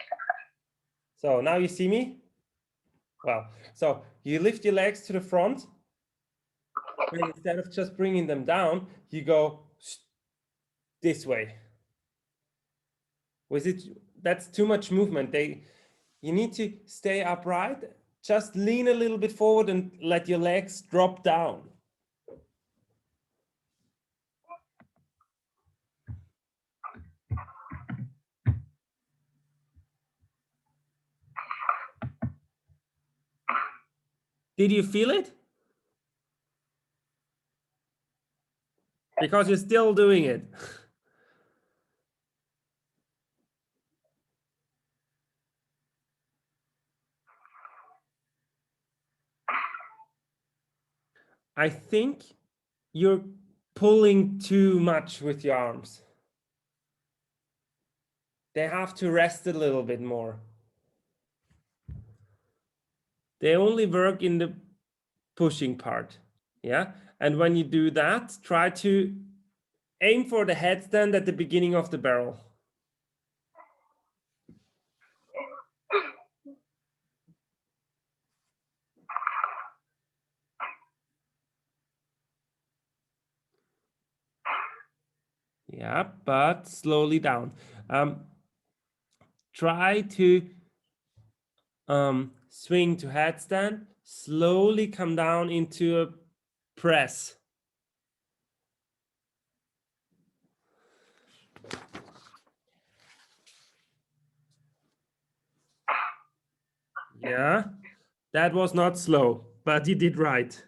So now you see me? Well, so you lift your legs to the front. And instead of just bringing them down, you go this way. That's too much movement. You need to stay upright. Just lean a little bit forward and let your legs drop down. Did you feel it? Because you're still doing it. I think you're pulling too much with your arms. They have to rest a little bit more. They only work in the pushing part. Yeah. And when you do that, try to aim for the headstand at the beginning of the barrel. Yeah, but slowly down. Try to swing to headstand, slowly come down into a press. Yeah, that was not slow, but you did right.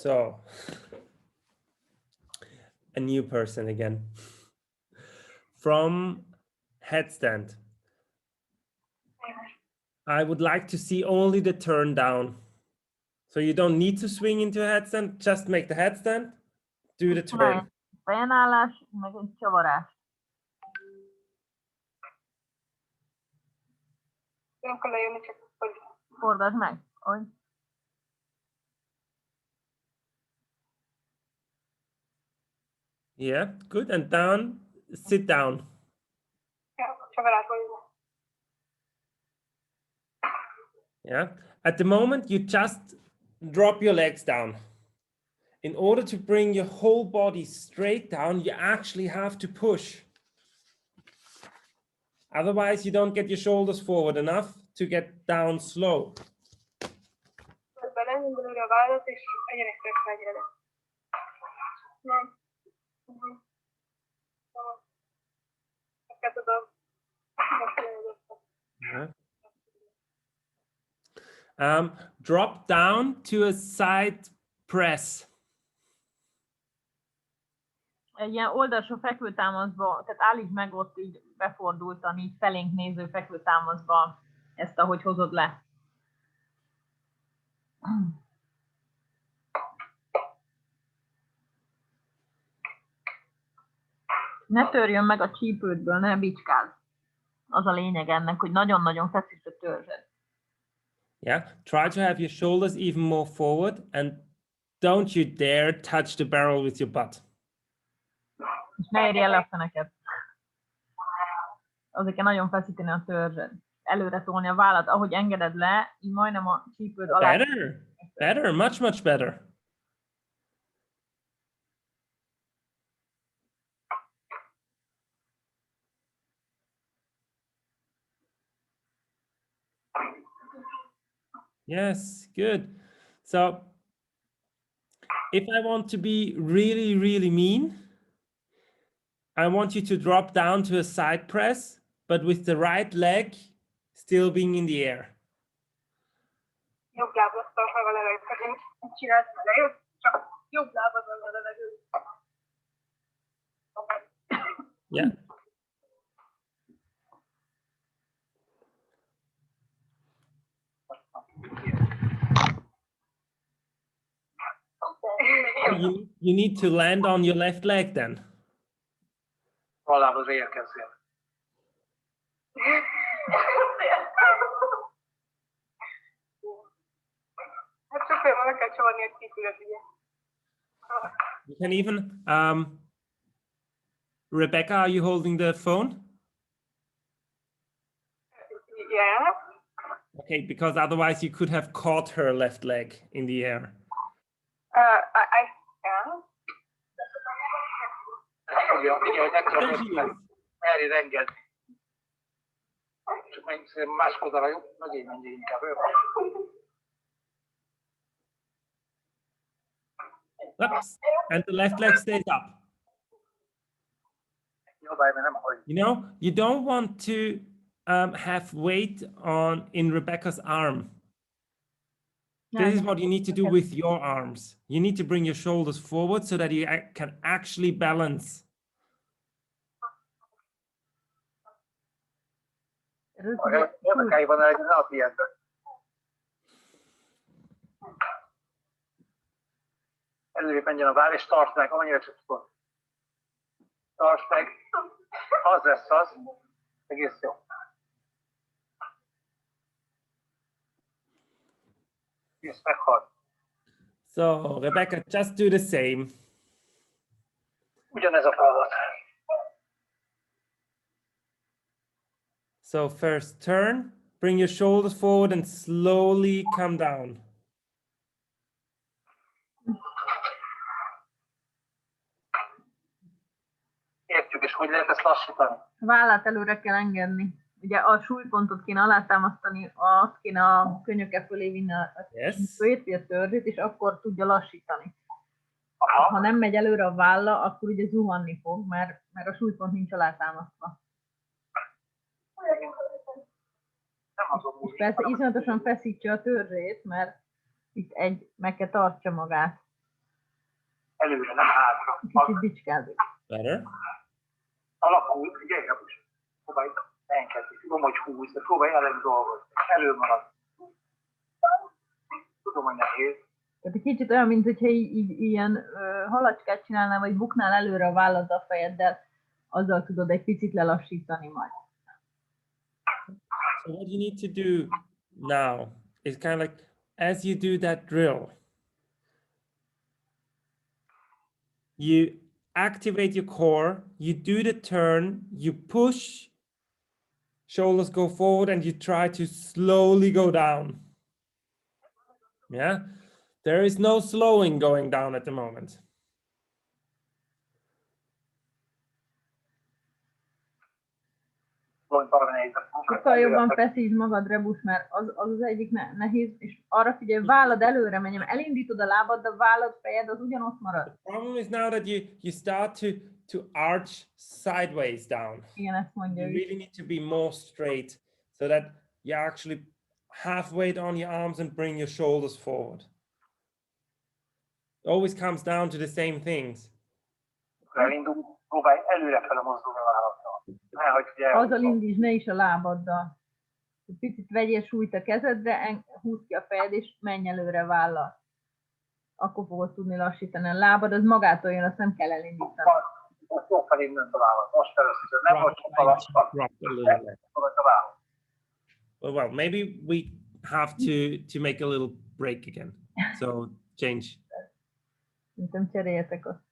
So, a new person again. From headstand. I would like to see only the turn down. So you don't need to swing into a headstand, just make the headstand, do the turn. Fejenállás, meg egy csavarás. Nem kell lejönni, csak hogy Fordasd meg. Hogy? Yeah, good. And down, sit down. csavarát vagyunk. Yeah. At the moment, you just drop your legs down. In order to bring your whole body straight down, you actually have to push. Otherwise, you don't get your shoulders forward enough to get down slow. Belenyom belőle a vállat, és egyenek megegyre. Nem. Drop down to a side press. Egy ilyen oldalsó fekvőtámaszba, tehát állítsd meg ott így befordultan, így felénk néző fekvőtámaszba ezt, ahogy hozod le. Ne törjön meg a csípődből, ne bicskázz. Az a lényeg ennek, hogy nagyon-nagyon feszítsd a törzsed. Yeah, try to have your shoulders even more forward and don't you dare touch the barrel with your butt. És ne érj el a feneket. Azért kell nagyon feszíteni a törzsed. Előre tolni a vállat, ahogy engeded le, így majdnem a csípőd alá. Better, much better. Yes, good. So if I want to be really, really mean, I want you to drop down to a side press, but with the right leg still being in the air. Jobb lábad tart meg a levegőt. Én csináltam a levegőt, csak jobb lábad van a levegőt. Yeah. You need to land on your left leg then. Valához érkezzél. Hát csak olyan, meg kell csavarni egy kicsit, ugye. You can even, Rebeka, are you holding the phone? Yeah. Okay, because otherwise you could have caught her left leg in the air. Yeah. Fogja, hogy merj engedni. Csak meg másik oldalra jobb, megint menjél inkább. Oops. And the left leg stays up. You know, you don't want to have weight in Rebeka's arm. This is what you need to do with your arms. You need to bring your shoulders forward so that you can actually balance. Előrébb menjen a váll, és tartsd meg, amennyire csak tudod. Tartsd meg. Az lesz az. Egész jó. Kész, meghalt. So, Rebeka, just do the same. Ugyanez a feladat. So first turn, bring your shoulders forward and slowly come down. Értjük, és hogy lehet ezt lassítani? Vállát előre kell engedni. Ugye a súlypontot kéne alátámasztani, azt kéne a könyöke fölé vinni a főjét, vagy a törzsét, és akkor tudja lassítani. Aha. Ha nem megy előre a válla, akkor ugye zuhanni fog, mert a súlypont nincs alátámasztva. És persze iszonyatosan feszítse a törzsét, mert itt meg kell tartsa magát. előre, nem hátra. Kicsit bicskázik. Better. Alakul, figyelj, most próbálj engedni. Tudom, hogy húz, de próbálj ellen dolgozni. Előmarad. Tudom, hogy nehéz. Tehát egy kicsit olyan, mint hogyha ilyen halacskát csinálnál, vagy buknál előre a vállad a fejeddel, azzal tudod egy picit lelassítani majd. So what you need to do now is kind of like, as you do that drill, you activate your core, you do the turn, you push, shoulders go forward, and you try to slowly go down. Yeah, there is no slowing going down at the moment. Sokkal jobban feszítsd magad, Rebus, mert az egyik nehéz, és arra figyelj, vállad előre menjem, elindítod a lábad, de a vállad, fejed az ugyanott marad. The problem is now that you start to arch sideways down. Igen, ezt mondja. You really need to be more straight so that you actually have weight on your arms and bring your shoulders forward. It always comes down to the same things. Elindul, próbálj előrefele mozdulni a vállalattal. Azzal indítsd, ne is a lábaddal. Egy picit vegyél súlyt a kezedre, húzd ki a fejed, és menj előre vállal. Akkor fogod tudni lassítani. A lábad az magától jön, azt nem kell elindítani. Most jobb felé ment a vállalat. Most először nem vagy sokkal lassan. Well, maybe we have to make a little break again. So change. Szerintem cseréljetek azt.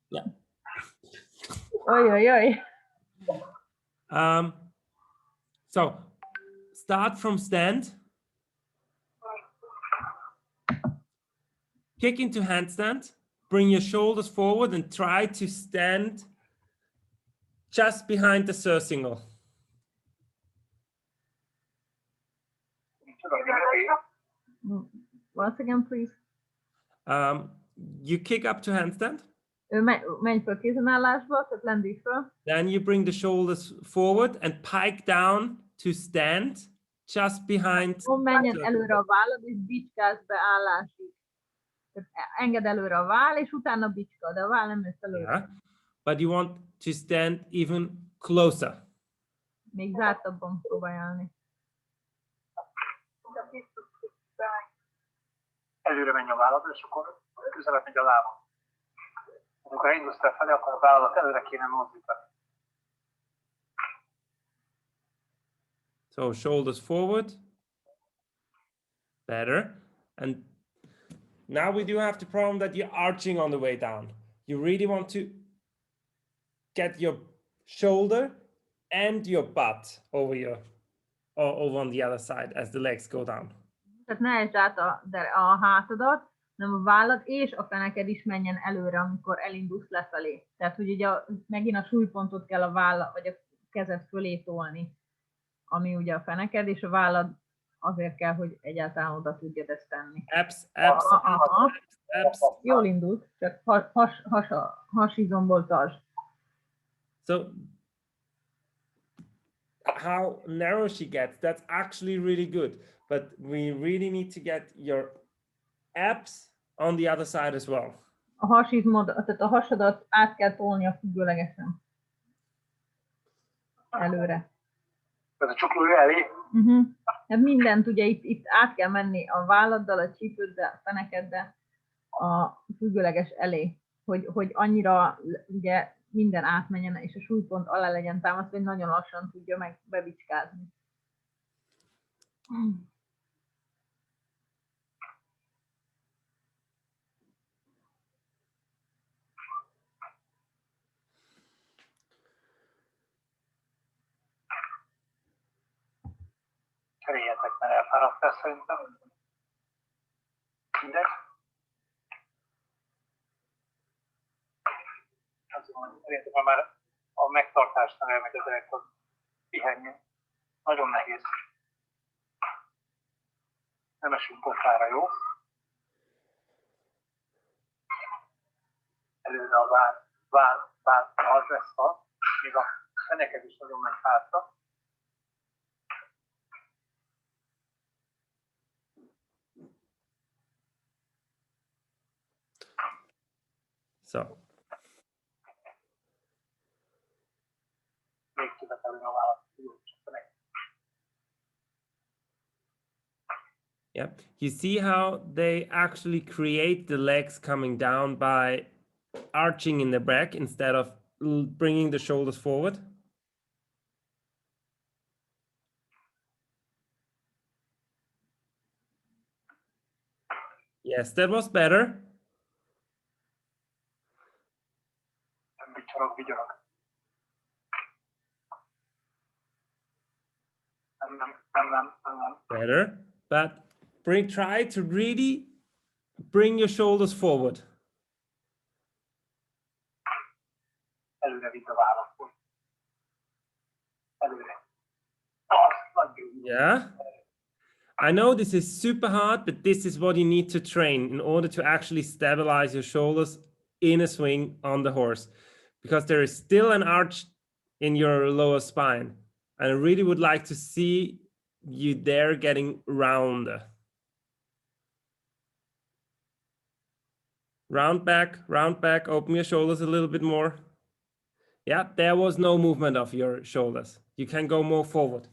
Yeah. Ojojoj. So start from stand. Kick into handstand. Bring your shoulders forward and try to stand just behind the surcingle. Once again, please. You kick up to handstand. Menj föl kézenállásba, tehát lendíts föl. Then you bring the shoulders forward and pike down to stand just behind. Menjen előre a vállad, és bicskázz be állásig. Tehát engedd előre a váll, és utána bicska, de a váll nem jössz előre. Yeah. But you want to stand even closer. Még zártabban próbálj állni. Előre menj a vállalat, és akkor közelebb megy a lábam. Amikor elindulsz felé, akkor a vállalat előre kéne mozdítani. So shoulders forward. Better. And now we do have the problem that you're arching on the way down. You really want to get your shoulder and your butt over on the other side as the legs go down. Tehát ne esd át a hátadat, hanem a vállad és a feneked is menjen előre, amikor elindulsz lefelé. Tehát, hogy ugye megint a súlypontot kell a vállad, vagy a kezed fölé tolni, ami ugye a feneked, és a vállad azért kell, hogy egyáltalán oda tudjad ezt tenni. Abs. Jól indult, csak hasizomból tartsd. So how narrow she gets, that's actually really good. But we really need to get your abs on the other side as well. A hasizmod, tehát a hasadat át kell tolni a függőlegesen. Előre. Ez a csuklója elé? Hát mindent ugye itt át kell menni a válladdal, a csípőddel, a fenekeddel, a függőleges elé, hogy annyira ugye minden átmenjen, és a súlypont alá legyen támasztva, hogy nagyon lassan tudja meg bebicskázni. Cseréljetek, mert elfáradtál szerintem. Mindegy. Szerintem már a megtartásnál elmegy az elektrod pihenjen. Nagyon nehéz. Nem esünk pofára, jó? Előre a váll, az lesz az, még a feneked is nagyon megy hátra. So. Yeah, you see how they actually create the legs coming down by arching in the back instead of bringing the shoulders forward? Yes, that was better. Better, but try to really bring your shoulders forward. Yeah. I know this is super hard, but this is what you need to train in order to actually stabilize your shoulders in a swing on the horse, because there is still an arch in your lower spine. And I really would like to see you there getting rounder. Round back, open your shoulders a little bit more. Yeah, there was no movement of your shoulders. You can go more forward.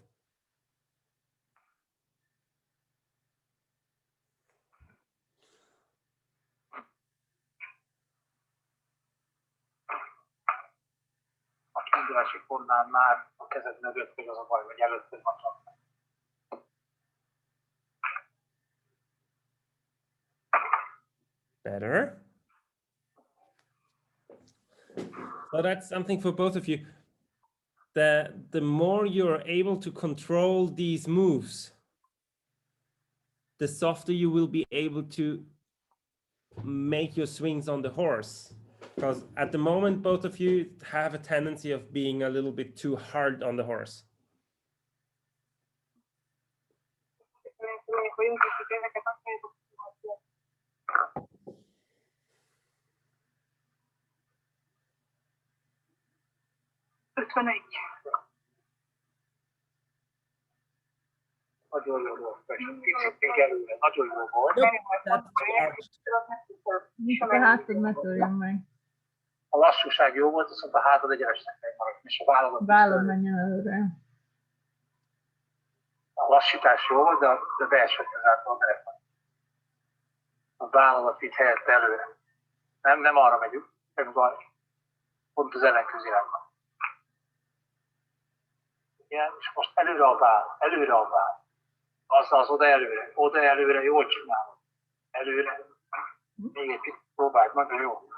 Better. So that's something for both of you. The more you're able to control these moves, the softer you will be able to make your swings on the horse. Because at the moment, both of you have a tendency of being a little bit too hard on the horse. A hátad ne törjön meg. A lassúság jó volt, viszont a hátad egyenesnek kell maradni, és a Vállad menjen előre. A lassítás jó volt, de beesett ezáltal a telefon. A vállalat vitt helyett előre. Nem arra megyünk, pont az ellenkezőirányban. Igen, és most előre a váll. Az oda előre, jól csinálod. Előre. Még egy picit próbáld meg, de jó.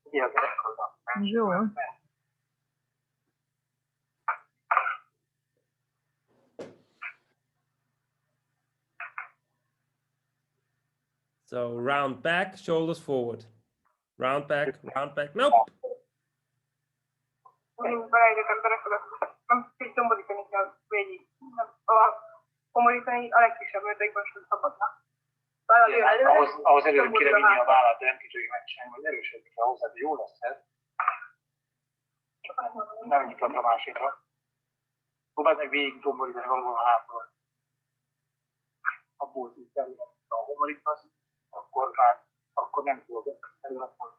Igen, Jó. So round back, shoulders forward. Round back, nope. Ahhoz előre kéne vinni a vállat, de nem kicsit megcsinálni, hogy erősödni kell hozzá, de jó lesz ez. Nem nyitott a másikra. Próbáld meg végig domborítani valahol a hátról. Abból így terület, ha doborítasz, akkor nem tudok terület volna.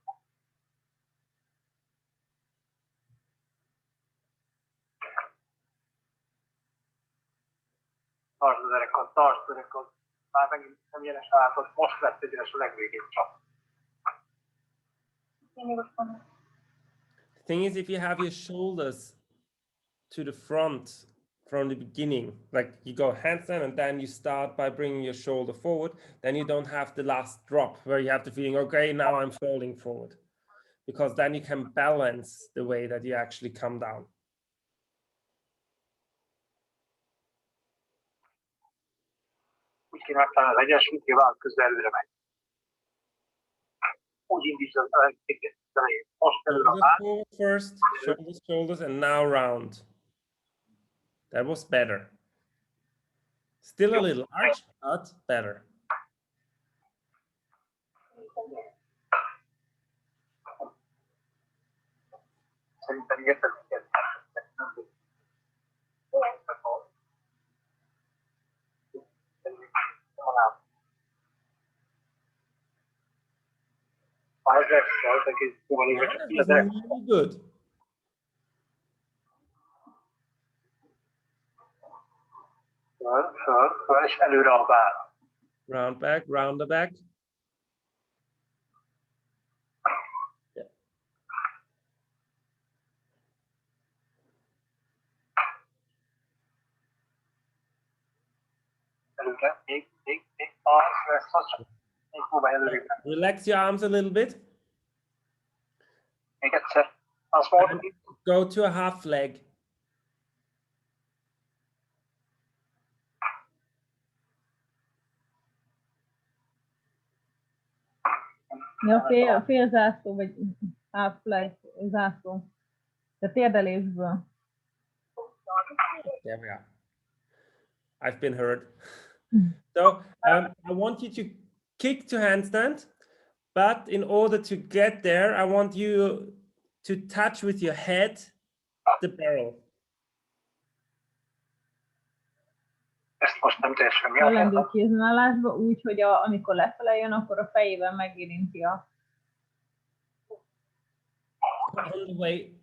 Tartsd az erekot. Már megint nem jeles hátad, most lett egyenes a legvégén csak. The thing is, if you have your shoulders to the front from the beginning, like you go handstand and then you start by bringing your shoulder forward, then you don't have the last drop where you have the feeling, okay, now I'm folding forward. Because then you can balance the way that you actually come down. Úgy kéne megtalálni az egyensúlyt, hogy a vállalat közben előre megy. Úgy indítsd az elején. Most előre a vállalat. First, shoulders, and now round. That was better. Still a little arch, but better. Szerintem érted? That is really good. Föl, és előre a váll. Round back, round the back. Yeah. Előre, még, az, még próbálj előre. Relax your arms a little bit. Még egyszer. Az volt. And go to a half leg. Ja, fél zászló, vagy half flag zászló. De térdelésből. There we are. I've been heard. So I want you to kick to handstand, but in order to get there, I want you to touch with your head the barrel. Ezt most nem teljesen Hajlandó kéznállásba úgy, hogy amikor lefele jön, akkor a fejével megérinti a...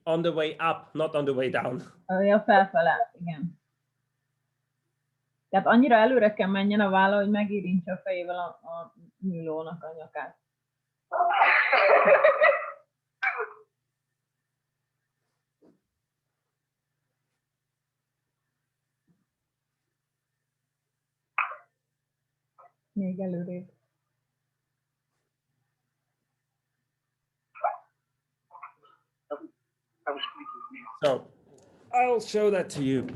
On the way up, not on the way down. Ja, felfele, igen. Tehát annyira előre kell menjen a válla, hogy megérintse a fejével a nyúlónak a nyakát. Még előrébb. So I'll show that to you.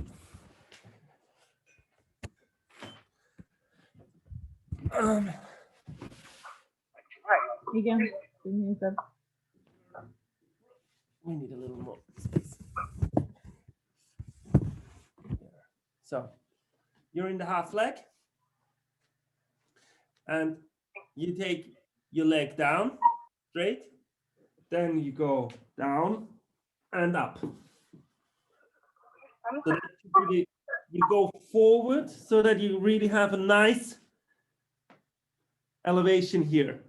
Igen, nézed. We need a little more space. So you're in the half leg and you take your leg down straight, then you go down and up. So that you go forward so that you really have a nice elevation here.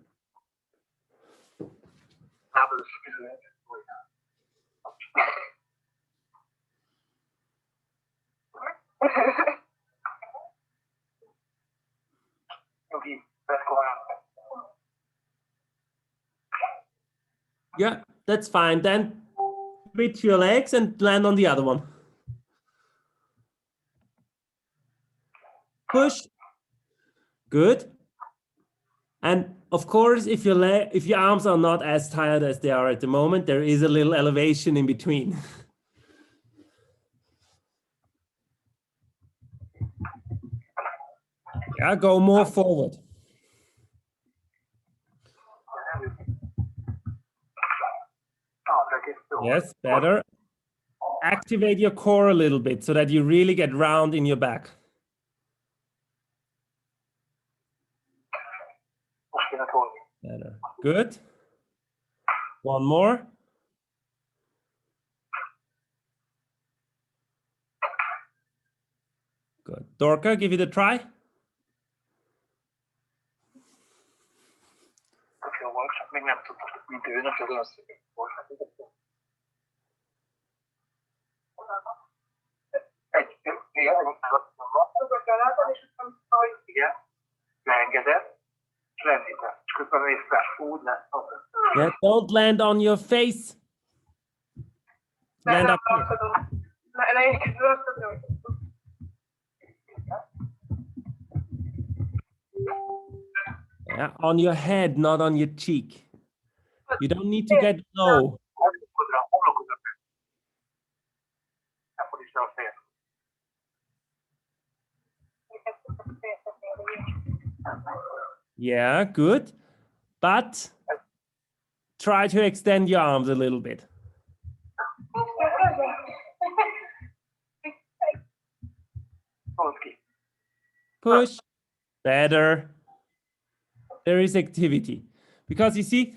Yeah, that's fine. Then switch your legs and land on the other one. Push. Good. And of course, if your arms are not as tired as they are at the moment, there is a little elevation in between. Yeah, go more forward. Yes, better. Activate your core a little bit so that you really get round in your back. Better. Good. One more. Good. Dorka, give it a try. Yeah, don't land on your face. Land up here. Yeah, on your head, not on your cheek. You don't need to get low. Yeah, good. But try to extend your arms a little bit. Push. Better. There is activity. Because you see,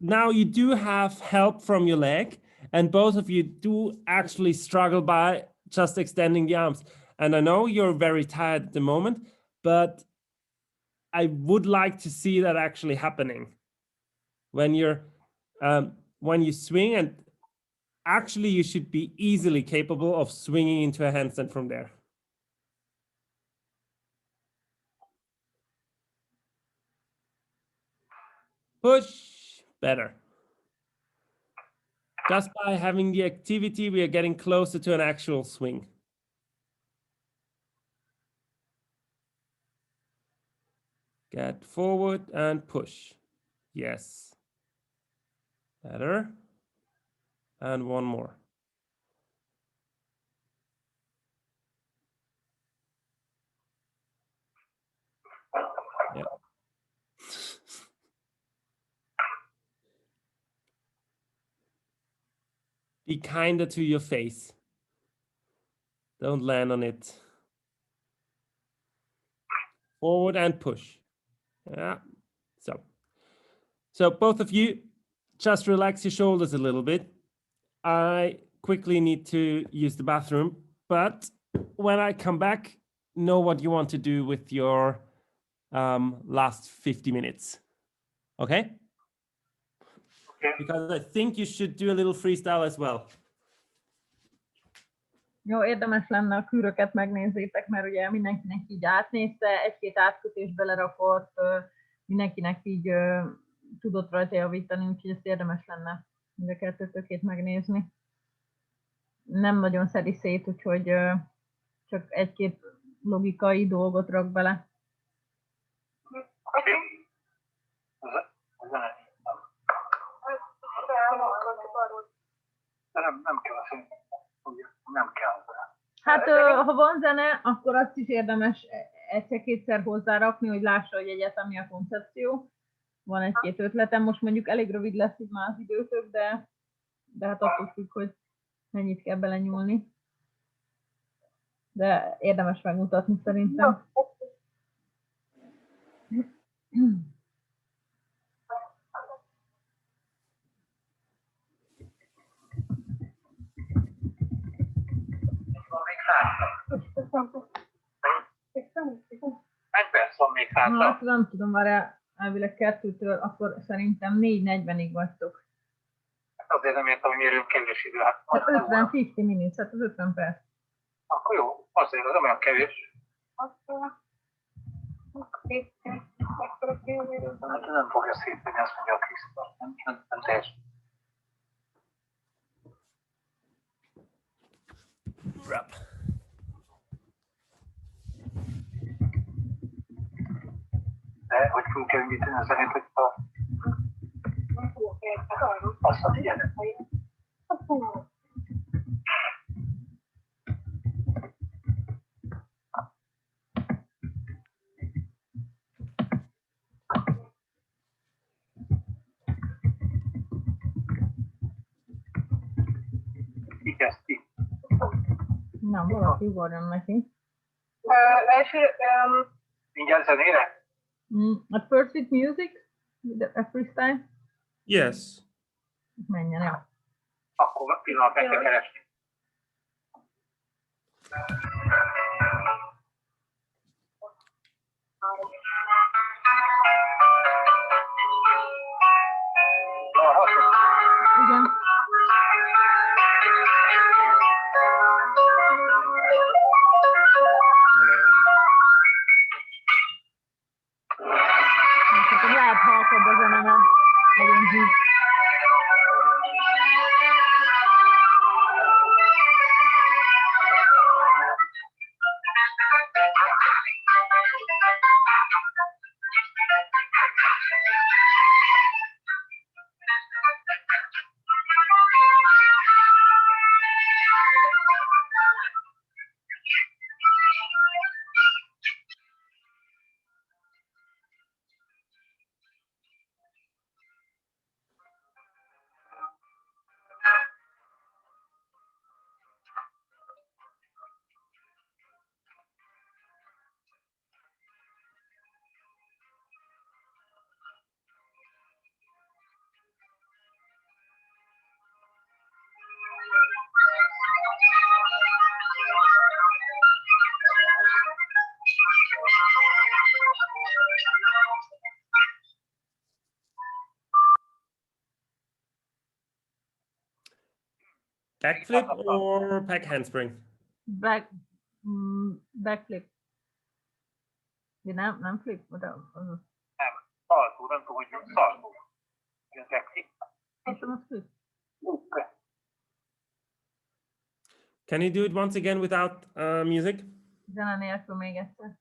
now you do have help from your leg, and both of you do actually struggle by just extending the arms. And I know you're very tired at the moment, but I would like to see that actually happening. when you swing, and actually you should be easily capable of swinging into a handstand from there. Push, better. Just by having the activity, we are getting closer to an actual swing. Get forward and push. Yes. Better. And one more. Yeah. Be kinder to your face. Don't land on it. Forward and push. Yeah. So both of you, just relax your shoulders a little bit. I quickly need to use the bathroom, but when I come back, know what you want to do with your last 50 minutes. Okay? Okay. Because I think you should do a little freestyle as well. Jó, érdemes lenne a küröket megnézzétek, mert ugye mindenkinek így átnézte, egy-két átkötést belerakott, mindenkinek így tudott rajta javítani, úgyhogy ezt érdemes lenne mind a kettőtökét megnézni. Nem nagyon szedi szét, úgyhogy csak egy-két logikai dolgot rak bele. Oké. De nem kell azt mondani, nem kell. Hát, ha van zene, akkor azt is érdemes egyszer-kétszer hozzárakni, hogy lássa, hogy egyáltalán mi a koncepció. Van egy-két ötletem, most mondjuk elég rövid lesz itt már az időtök, de hát attól függ, hogy mennyit kell belenyúlni. De érdemes megmutatni szerintem. Hány perc van még hátra? Hát nem tudom, már elvileg 2-től, akkor szerintem 4:40-ig vagytok. Hát azért nem értem, hogy miért kevés idő. Hát 50 minutes, hát az 50 perc. Akkor jó, azért az nem olyan kevés. Hát nem fogja szétvenni, azt mondja a Krisztus. Nem teljesen. De hogy fogunk kevíteni az szerint, hogy azt a figyelmet. Ki kezdti? Na, valaki ugorjon neki. Mindjárt zenére? At first with music, with a freestyle. Yes. Menjen el. Akkor pillanat meg kell keresni. Igen. Hát lehet halkabb a zene, mert nagyon zsív. Backflip or back handspring? Backflip. De nem flip, oda. Nem, szaltó, nem tudom, hogy szaltó. Jön backflip. Hiszem, az flip. Can you do it once again without music? Zene nélkül még egyszer.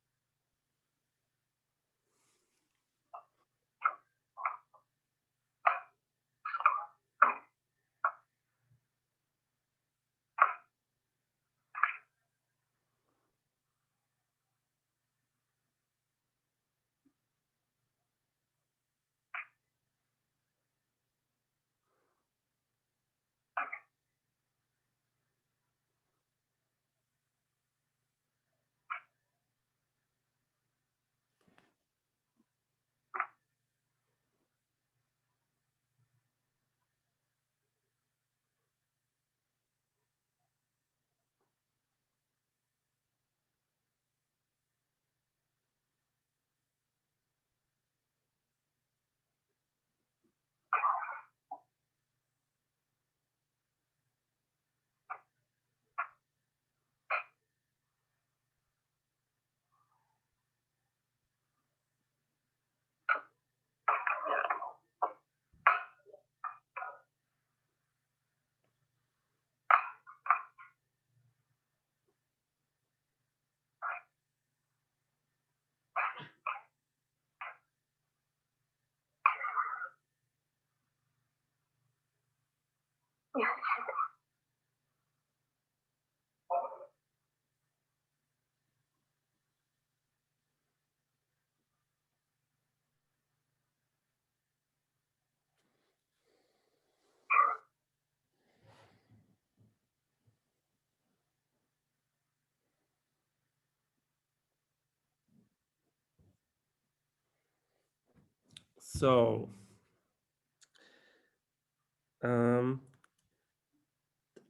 So,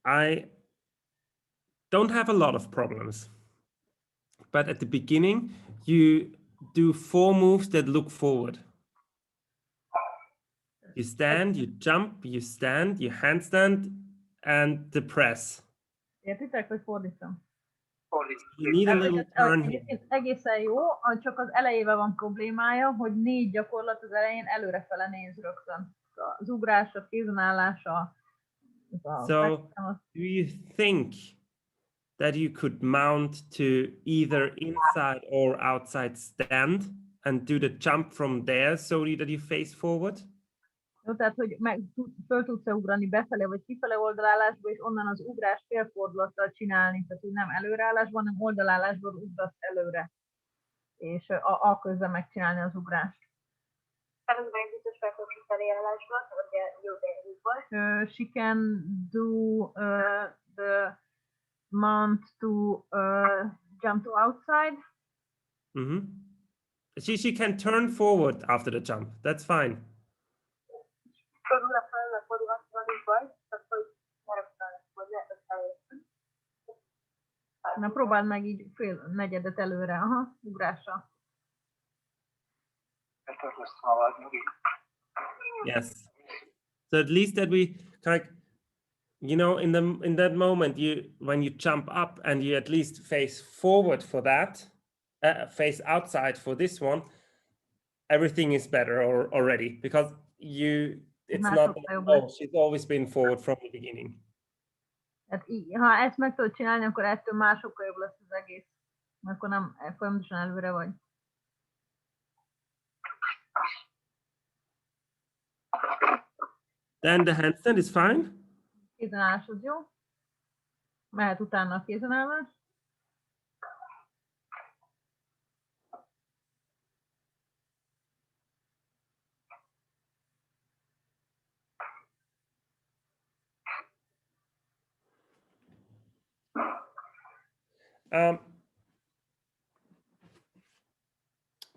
I don't have a lot of problems, but at the beginning, you do 4 moves that look forward. You stand, you jump, you stand, you handstand, and the press. Értitek, hogy fordítom? You need a little turn here. Ez egészen jó, csak az elejével van problémája, hogy 4 gyakorlat az elején előrefele néz rögtön. Az ugrás, a kézenállás, So, do you think that you could mount to either inside or outside stand and do the jump from there so that you face forward? Jó, tehát, hogy föl tudsz-e ugrani befelé vagy kifele oldalállásba, és onnan az ugrás félfordulattal csinálni, tehát hogy nem előreállásban, hanem oldalállásban ugrasz előre, és a közben megcsinálni az ugrást. She can do the mount to jump to outside. Mm-hmm. She can turn forward after the jump. That's fine. Na, próbáld meg így negyedet előre, ugrásra. Yes. So at least that we kind of, you know, in that moment, when you jump up and you at least face forward for that, face outside for this one, everything is better already because it's not. Oh, she's always been forward from the beginning. Hát ha ezt meg tudod csinálni, akkor ettől már sokkal jobb lesz az egész. Akkor nem folyamatosan előre vagy. Then the handstand is fine. Kézenállás az jó. Mehet utána a kézenállás.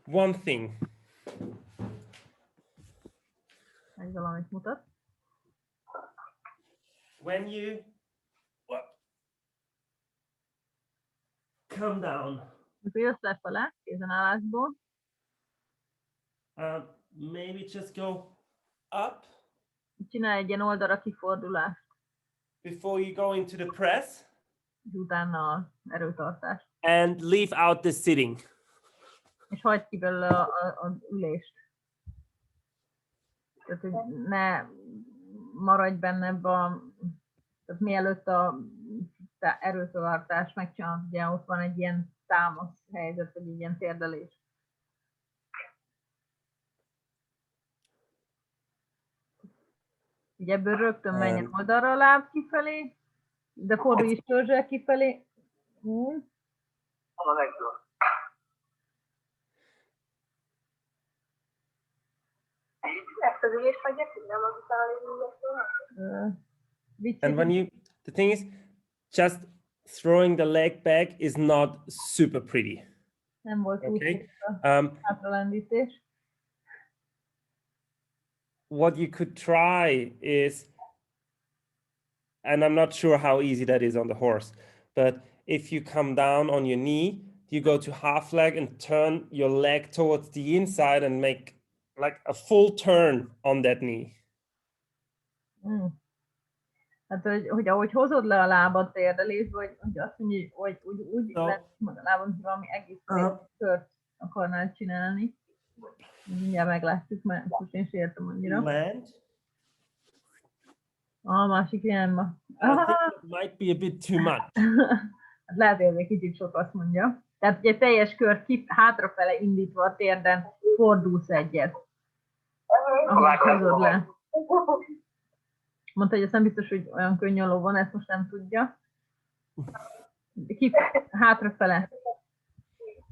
One thing. Meg valamit mutat. When you come down, Jössz lefele kézenállásból. maybe just go up. Csinálj egy ilyen oldalra kifordulást. before you go into the press. És utána az erőtartás. And leave out the sitting. És hagyd ki belőle az ülést. Tehát, hogy ne maradj benne ebben, tehát mielőtt a erőtartást megcsinálod, ugye ott van egy ilyen támasz helyzet, vagy egy ilyen térdelés. Ugye ebből rögtön menjen oldalra a láb kifelé, de fordulj is törzsel kifelé. Onnan egyből. Ezt az ülést hagyják, nem az utána And when you, the thing is, just throwing the leg back is not super pretty. Nem volt túl Okay. hátralendítés. What you could try is, and I'm not sure how easy that is on the horse, but if you come down on your knee, you go to half leg and turn your leg towards the inside and make like a full turn on that knee. Hát, hogy ahogy hozod le a lábad térdelésbe, hogy azt mondja, hogy úgy lehet a lábad, hogy valami egész kört akarnál csinálni. Mindjárt meglátjuk, mert most én sértem annyira. Land. A másik irányba. I think it might be a bit too much. Hát lehet, hogy ez egy kicsit sok, azt mondja. Tehát ugye teljes kör hátrafele indítva a térden fordulsz egyet. Ahogy hozod le. Mondta, hogy ezt nem biztos, hogy olyan könnyű van, ezt most nem tudja. Hátrafele.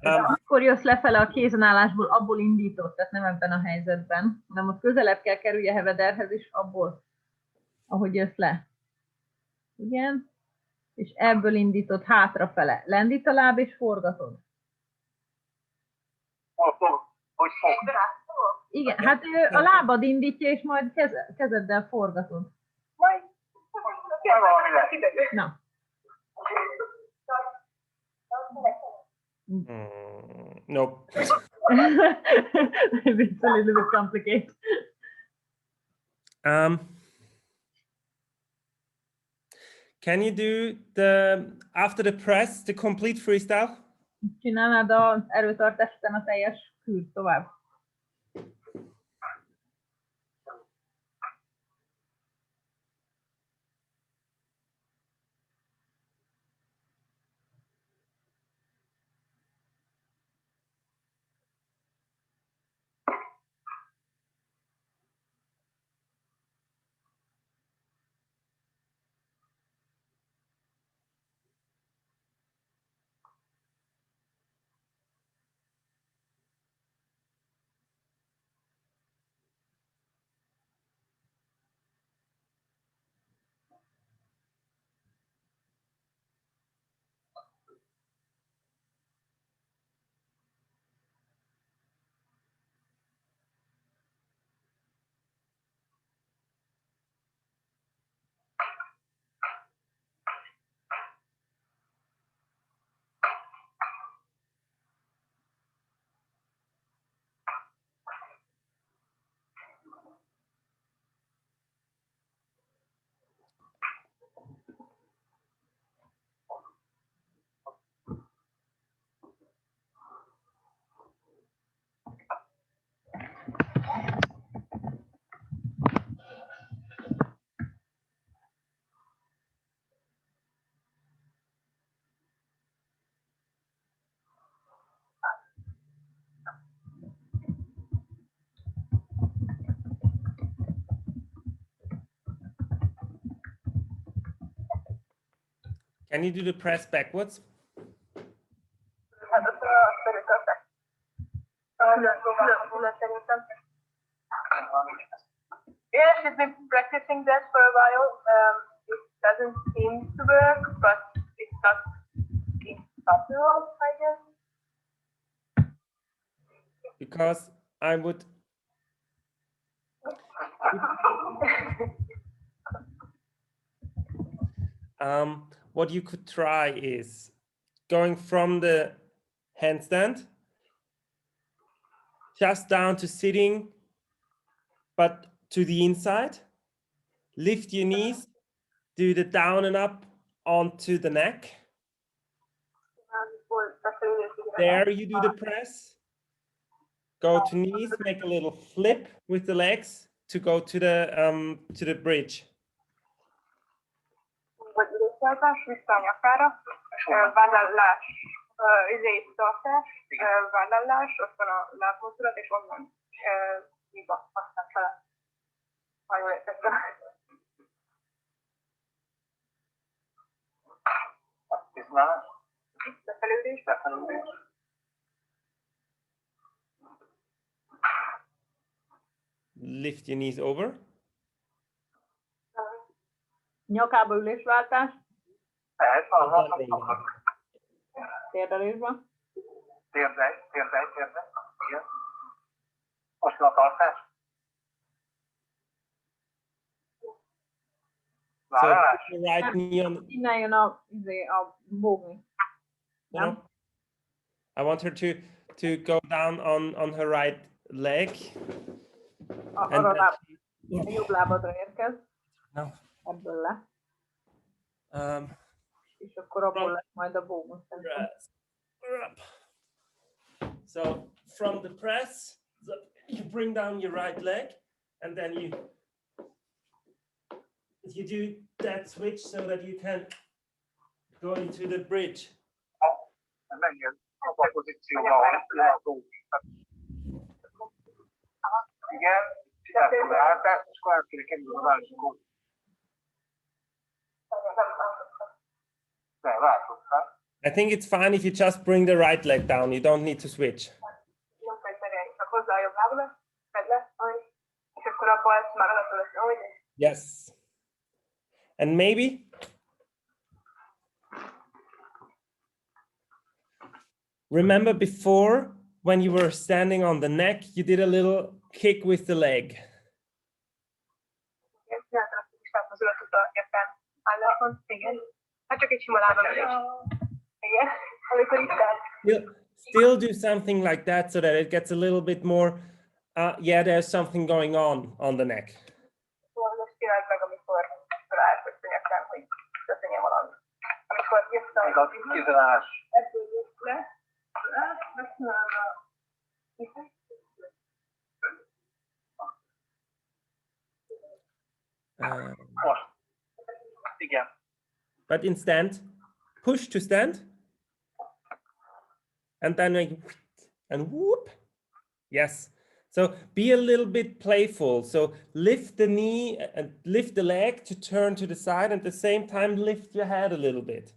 Akkor jössz lefele a kézenállásból, abból indított, tehát nem ebben a helyzetben, hanem ott közelebb kell kerülj a hevederhez, és abból, ahogy jössz le. Igen. És ebből indított hátrafele. Lendít a láb, és forgatod. Hogy fog? Igen, hát a lábad indítja, és majd kezeddel forgatod. Na. Nope. It's a little bit complicated. Can you do after the press, the complete freestyle? Csinálnád az erőtartás után a teljes kürt tovább. Can you do the press backwards? Yeah, she's been practicing that for a while. It doesn't seem to work, but it's not impossible, I guess. Because I would. What you could try is going from the handstand just down to sitting, but to the inside. Lift your knees, do the down and up onto the neck. There you do the press. Go to knees, make a little flip with the legs to go to the bridge. Vagy ülésváltás, vissza a nyakára, vállallás, tartás, vállallás, ott van a lábmozdulat, és onnan hiba, aztán fel. Ha jól értettem. Befelülés, befelülés. Lift your knees over. Nyakába ülésváltás. Térdelésben. Térdej. Igen. Most a tartás. So put your right knee on. Innen jön a bógni. No. I want her to go down on her right leg. Arra láb, a jobb lábadra érkez. No. Ebből le. És akkor abból lesz majd a bógni. So from the press, you bring down your right leg, and then you do that switch so that you can go into the bridge. Menjél abba a pozícióba, lehet úgy. Igen, csináltam átát, és akkor át kéne kerülni a másik oldalra. De változtál. I think it's fine if you just bring the right leg down. You don't need to switch. Yes. And maybe remember before when you were standing on the neck, you did a little kick with the leg. Still do something like that so that it gets a little bit more, yeah, there's something going on the neck. But in stand, push to stand, and then like, and whoop. Yes. So be a little bit playful. So lift the knee and lift the leg to turn to the side, and at the same time lift your head a little bit.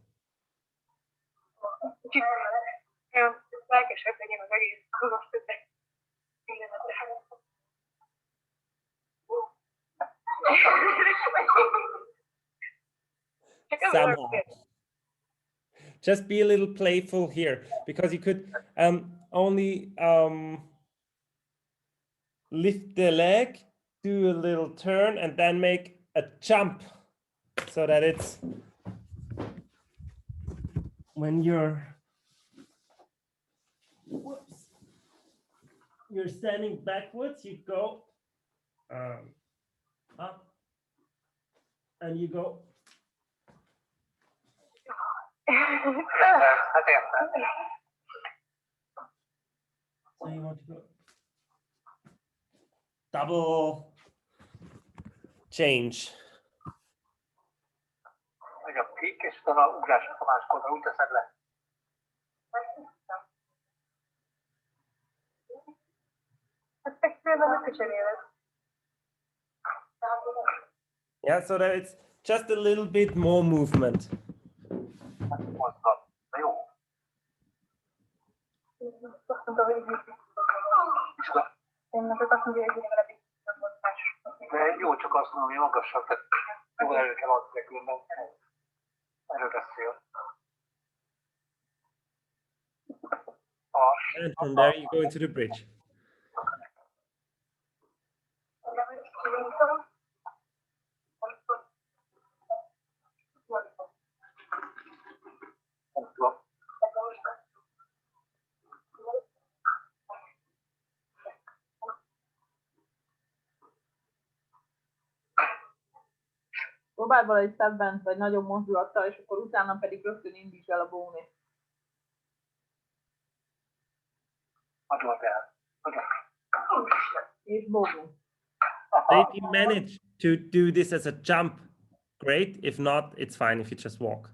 Somehow. Just be a little playful here, because you could only lift the leg, do a little turn, and then make a jump, so that it's when you're standing backwards, you go up and you go. So you want to go double change. Meg a kick, és utána ugrás a másikodra, úgy teszed le. Yeah, so that it's just a little bit more movement. De jó, csak azt mondom, hogy magasabb, tehát jól elő kell adni, különben erről beszél. And from there you go into the bridge. Próbáld valahogy szebben, vagy nagyobb mozdulattal, és akkor utána pedig rögtön indíts el a bónét. És bógunk. So if you manage to do this as a jump, great. If not, it's fine if you just walk.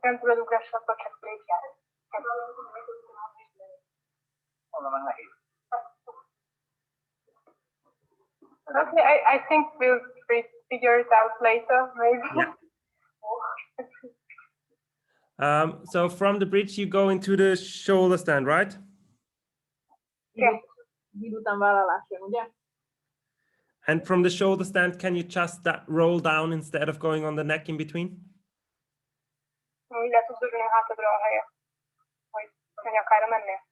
Nem tudod ugrásra, akkor csak lépjál. Okay, I think we'll figure it out later, maybe. Yeah. So from the bridge, you go into the shoulder stand, right? Yeah. Délután vállalás jön, ugye? And from the shoulder stand, can you just roll down instead of going on the neck in between? Úgy le tudsz ülni a hátadra a helye, hogy a nyakára mennél.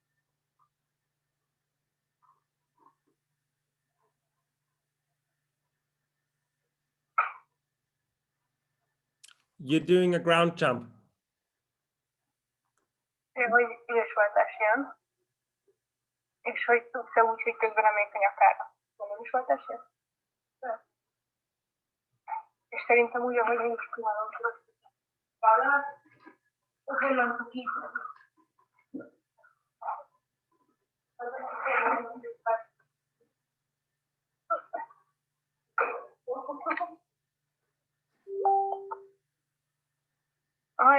You're doing a ground jump. Hogy ügyesváltás jön, és hogy tudsz-e úgy, hogy közben emeljük a nyakára. Nem ügyesváltás jön? És szerintem úgy, ahogy nincs különböző vállal, hogy nem tudok így.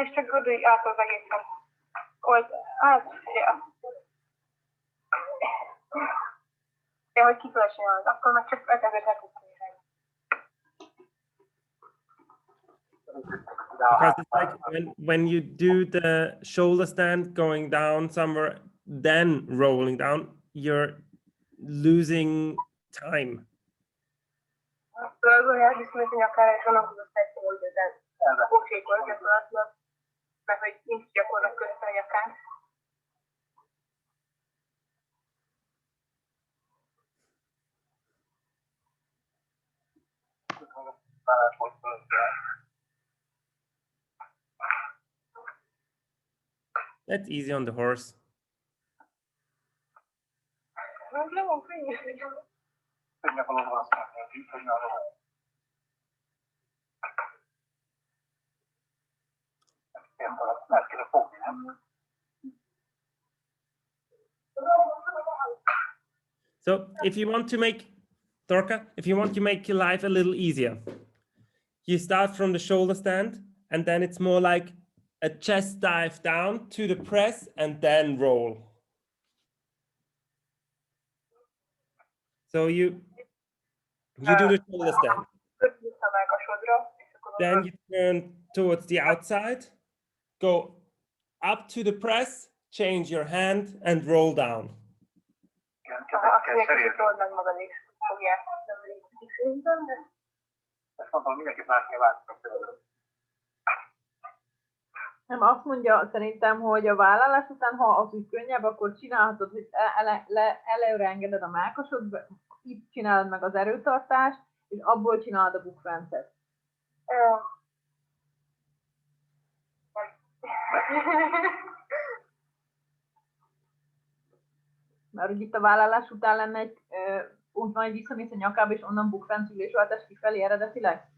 És csak gödölj át az egészen. Ja, hogy kifelessen az, akkor meg csak 5000 tudsz nézni. Because it's like when you do the shoulder stand going down somewhere, then rolling down, you're losing time. Tudod, hogy elviszünk a nyakára, és onnan tudod fejteni, hogy ez oksékol, gyakorlatilag, mert hogy nincs gyakorlat közben a nyakán. That's easy on the horse. So if you want to make, Dorka, if you want to make your life a little easier, you start from the shoulder stand, and then it's more like a chest dive down to the press and then roll. So you do the shoulder stand. Then you turn towards the outside, go up to the press, change your hand and roll down. Nem, azt mondja szerintem, hogy a vállalás után, ha az úgy könnyebb, akkor csinálhatod, hogy előre engeded a mellkasod, itt csinálod meg az erőtartást, és abból csinálod a bukfencet. Mert hogy itt a vállalás után lenne egy, úgy majd visszamész a nyakába, és onnan bukfenc ülésváltás kifelé eredetileg?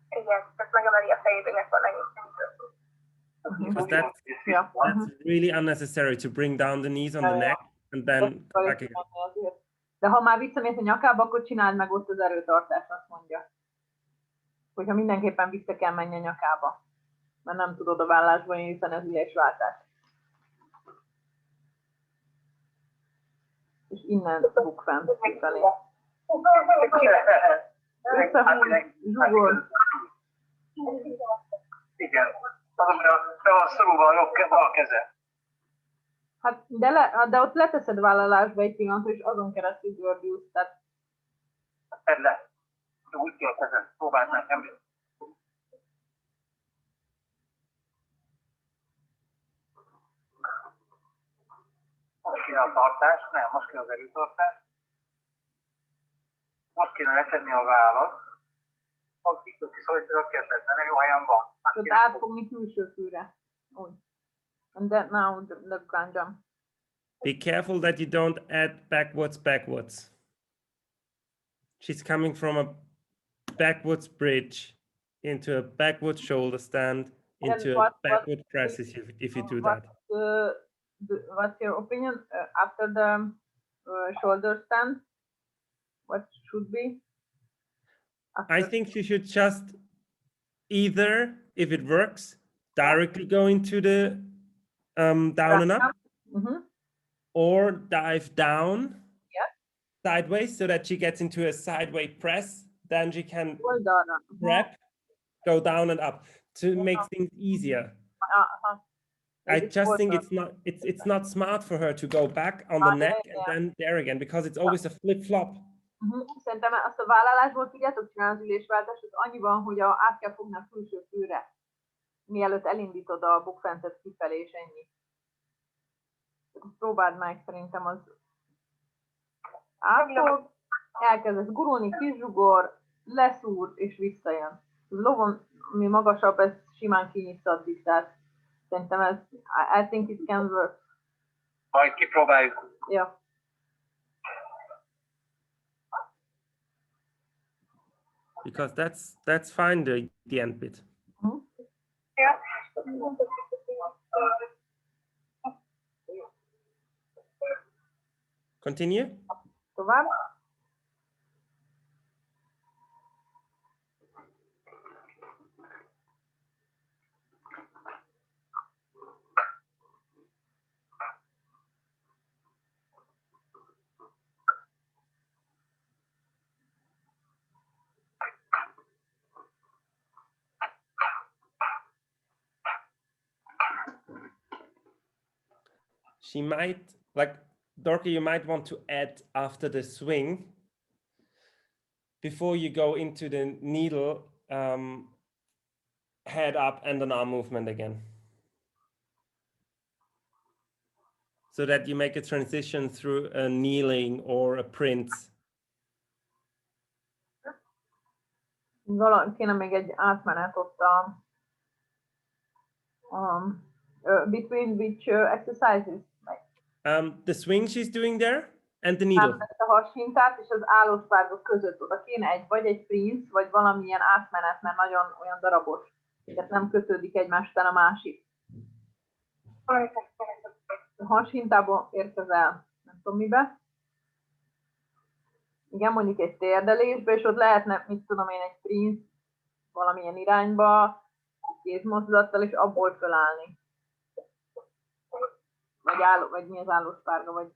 Igen, tehát megemeli a fejét, hogy van Because that's really unnecessary to bring down the knees on the neck and then come back again. De ha már visszamész a nyakába, akkor csináld meg ott az erőtartást, azt mondja. Hogyha mindenképpen vissza kell menni a nyakába. Mert nem tudod a vállásban indítani az ülésváltást. És innen bukfenc kifelé. Összehúz, zsugor. Igen. Be van szorulva a keze. Hát, de ott leteszed vállalásba egy pillanatra, és azon keresztül gördülsz. Tehát... Tedd le. Úgy kell kezed. Próbáld meg, nem. Most kéne a tartás, nem, most kéne az erőtartás. Most kéne letenni a vállat. Most kiszorítod a kezed, de nem jó helyen van. Tehát átfogni külső fűre. Úgy. And then now the ground jump. Be careful that you don't add backwards. She's coming from a backwards bridge into a backward shoulder stand into a backward press if you do that. What's your opinion after the shoulder stand? What should be? I think you should just either, if it works, directly go into the down and up, or dive down sideways so that she gets into a sideways press. Then she can grab, go down and up to make things easier. I just think it's not smart for her to go back on the neck and then there again, because it's always a flip-flop. Szerintem azt a vállalásból tudjátok csinálni az ülésváltást, az annyiban, hogy át kell fogni a külső fűre, mielőtt elindítod a bukfencet kifelé, és ennyi. Próbáld meg, szerintem az átfog, elkezdesz gurulni, kizsugor, leszúr, és visszajön. Lovon, ami magasabb, ez simán kinyitsz addig, tehát szerintem ez, I think it can work. Majd kipróbáljuk. Ja. Because that's fine, the end bit. Yeah. Continue. Tovább. She might, like, Dorka, you might want to add after the swing, before you go into the needle, head up and an arm movement again. So that you make a transition through a kneeling or a prince. Kéne még egy átmenet ott between which exercises? The swing she's doing there and the needle. A hashintát és az állóspárgok között oda kéne vagy egy prince, vagy valamilyen átmenet, mert nagyon olyan darabos. Tehát nem kötődik egymás után a másik. A hashintából érkezel, nem tudom mibe. Igen, mondjuk egy térdelésbe, és ott lehetne, mit tudom én, egy prince valamilyen irányba, kézmozdulattal, és abból fölállni. Vagy mi az állóspárga, vagy...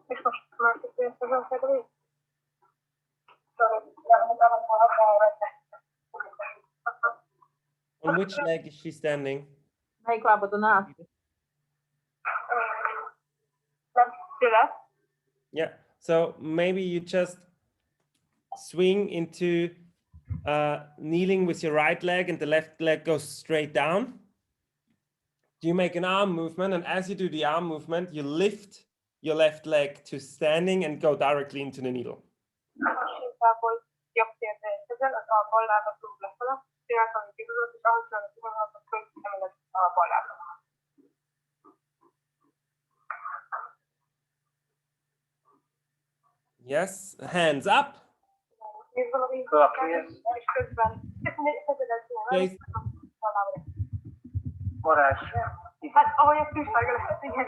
És most már tudja, On which leg is she standing? Melyik lábadon áll? Yeah, so maybe you just swing into kneeling with your right leg and the left leg goes straight down. You make an arm movement, and as you do the arm movement, you lift your left leg to standing and go directly into the needle. Yes, hands up. Face. Hát ahogy a tűzvága lehet, igen.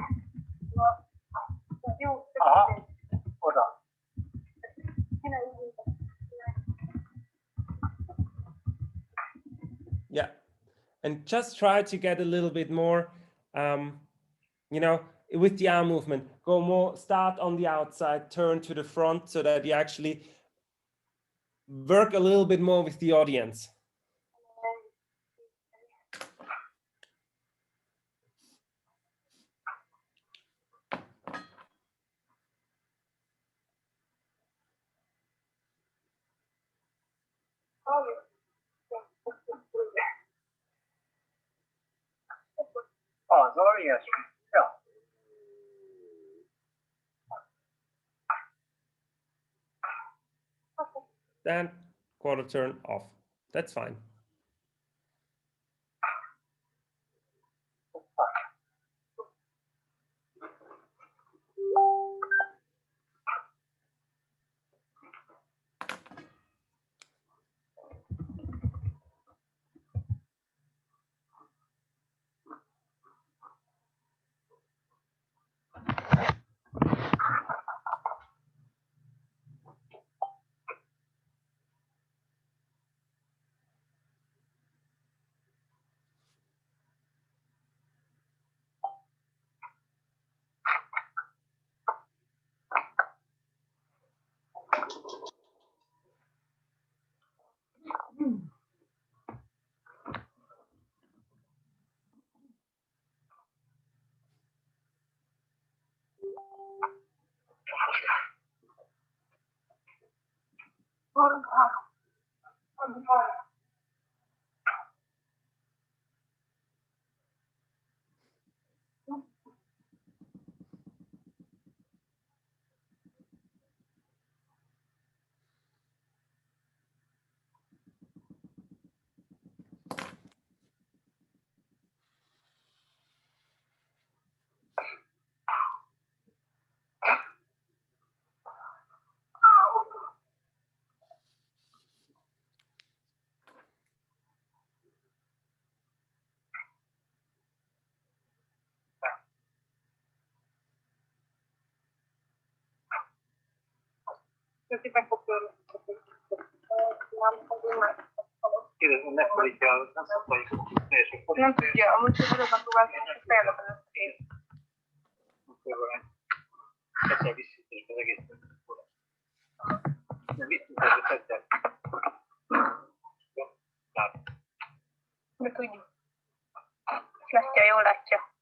Jó, oda. Yeah, and just try to get a little bit more, you know, with the arm movement. Go more, start on the outside, turn to the front so that you actually work a little bit more with the audience. valami ilyesmi. Ja. Then quarter turn off. That's fine. Kérdezem, megfordítja, nem szokta, hogy teljesen fordítja. Nem tudja, amúgy tudod, próbálkozni, fejlődött én. Egyszer visszintésbe az egész. Nem visszintésbe egyszer. De tudjuk. Látja, jól látja.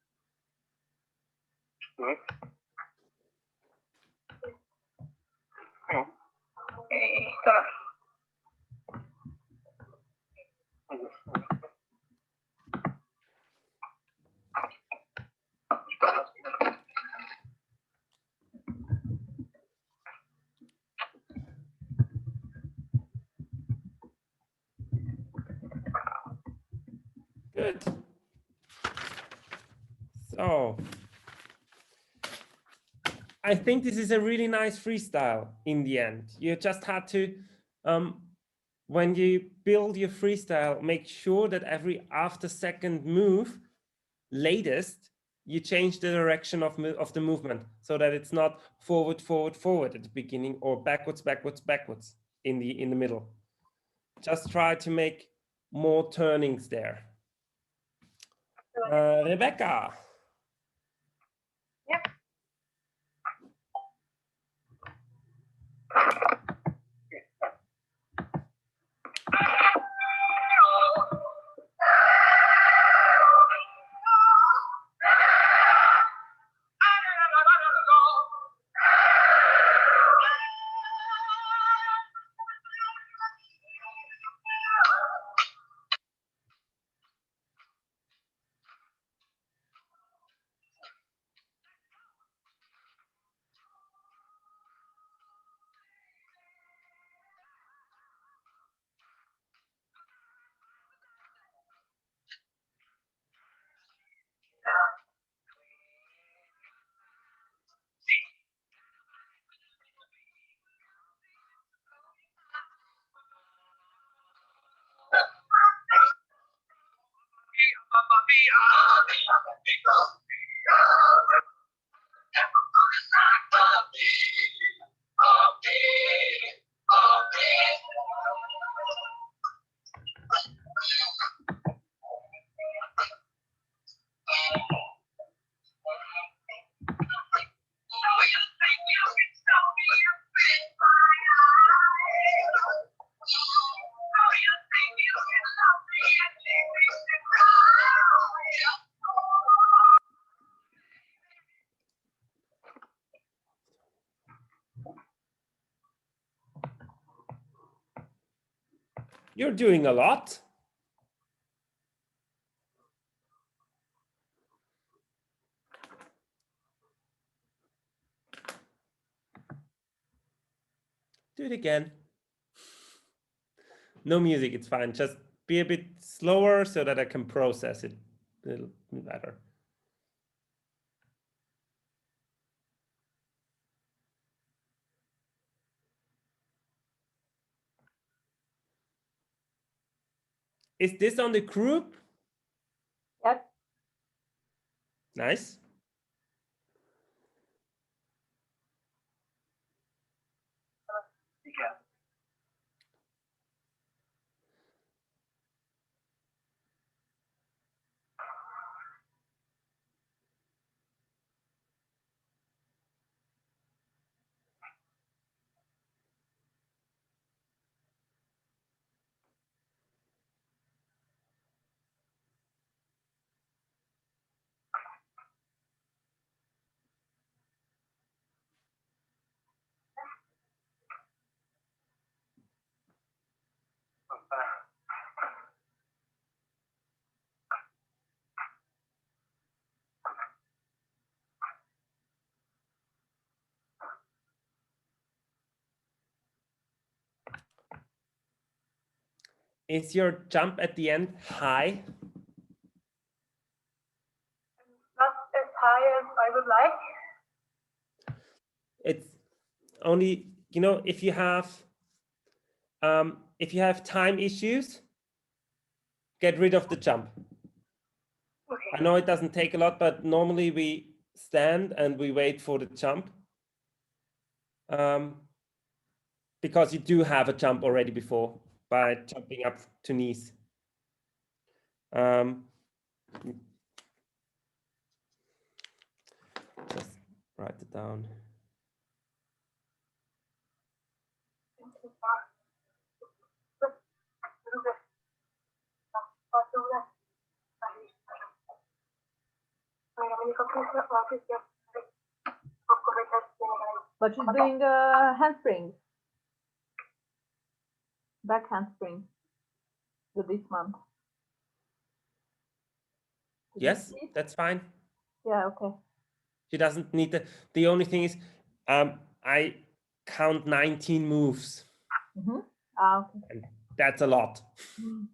Talán. Good. So I think this is a really nice freestyle in the end. You just had to, when you build your freestyle, make sure that every after second move, latest, you change the direction of the movement so that it's not forward, forward, forward at the beginning or backwards, backwards, backwards in the middle. Just try to make more turnings there. Rebeka. Yep. You're doing a lot. Do it again. No music, it's fine. Just be a bit slower so that I can process it a little better. Is this on the group? Yes. Nice. Igen. Is your jump at the end high? Not as high as I would like. It's only, you know, if you have time issues, get rid of the jump. Okay. I know it doesn't take a lot, but normally we stand and we wait for the jump. Because you do have a jump already before by jumping up to knees. Just write it down. But she's doing handspring. Back handspring. With this month. Yes, that's fine. Yeah, okay. She doesn't need the only thing is I count 19 moves. Mm-hmm. Ah, okay. And that's a lot. Mm.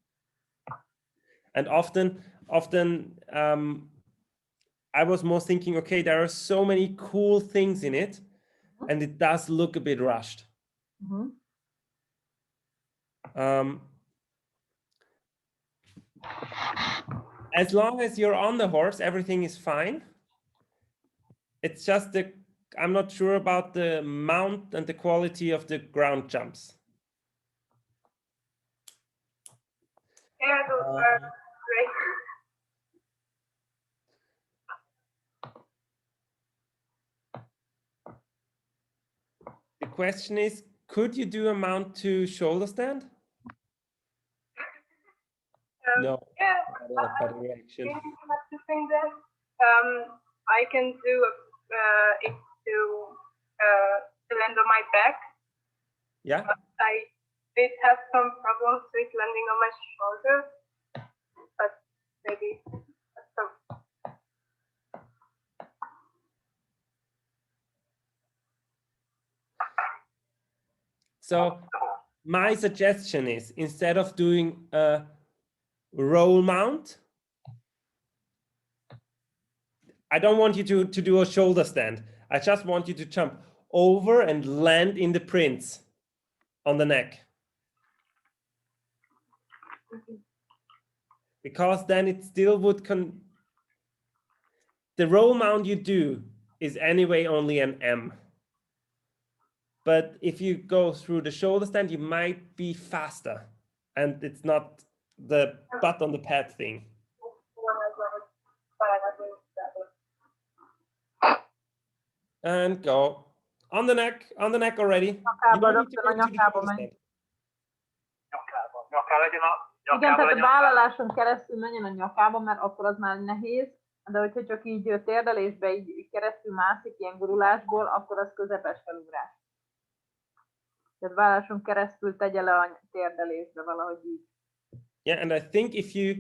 And often I was more thinking, okay, there are so many cool things in it, and it does look a bit rushed. Mm-hmm. As long as you're on the horse, everything is fine. It's just I'm not sure about the mount and the quality of the ground jumps. Yeah, those are great. The question is, could you do a mount to shoulder stand? No. Yeah, Better reaction. I have to think that I can do it to land on my back. Yeah. But I did have some problems with landing on my shoulder, but maybe some. So my suggestion is, instead of doing a roll mount, I don't want you to do a shoulder stand. I just want you to jump over and land in the prints on the neck. Because then it still would the roll mount you do is anyway only an M. But if you go through the shoulder stand, you might be faster. And it's not the butt on the pad thing. And go. On the neck already. You don't need to go to the shoulder stand. Nyakába legyen a... Igen, tehát a vállaláson keresztül menjen a nyakába, mert akkor az már nehéz, de hogyha csak így térdelésbe így keresztül mászik ilyen gurulásból, akkor az közepes felugrás. Tehát vállaláson keresztül tegye le a térdelésbe valahogy így. Yeah, and I think if you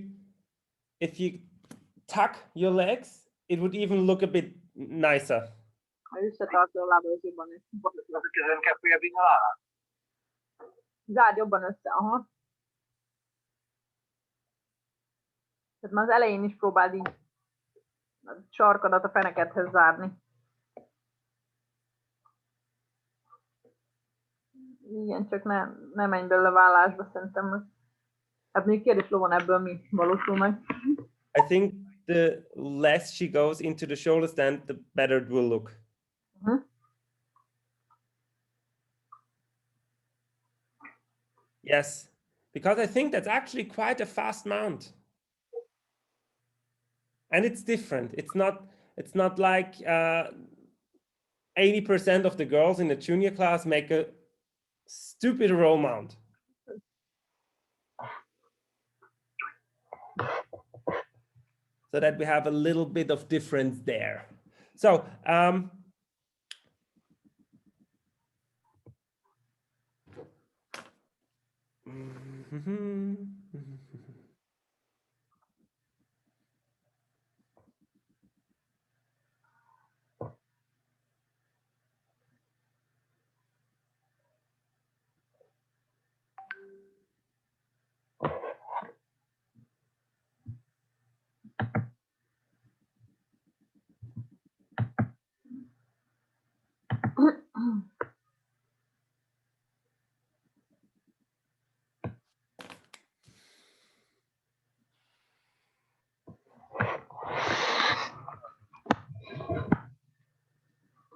tuck your legs, it would even look a bit nicer. Ha összetartja a lábad, az jobban néz ki. A kezem kell följebb vinni a lábát. Zárd jobban össze, aha. Tehát már az elején is próbáld így a sarkadat a fenekedhez zárni. Igen, csak ne menj bele vállásba, szerintem. Hát még kérdés lovon ebből mi valósul meg. I think the less she goes into the shoulder stand, the better it will look. Yes, because I think that's actually quite a fast mount. And it's different. It's not like 80% of the girls in the junior class make a stupid roll mount. So that we have a little bit of difference there. So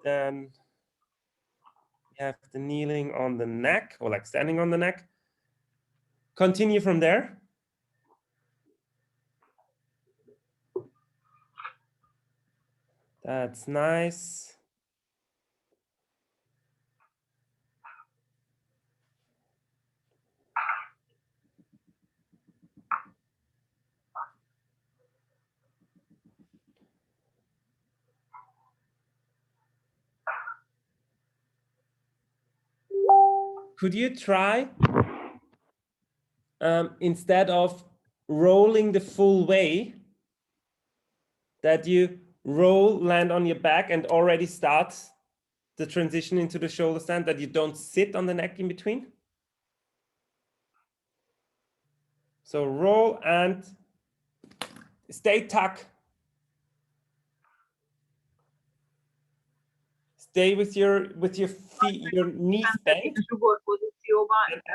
then we have the kneeling on the neck, or like standing on the neck. Continue from there. That's nice. Could you try, instead of rolling the full way, that you roll, land on your back, and already start the transition into the shoulder stand, that you don't sit on the neck in between? So roll and stay tuck. Stay with your feet, your knees bent. And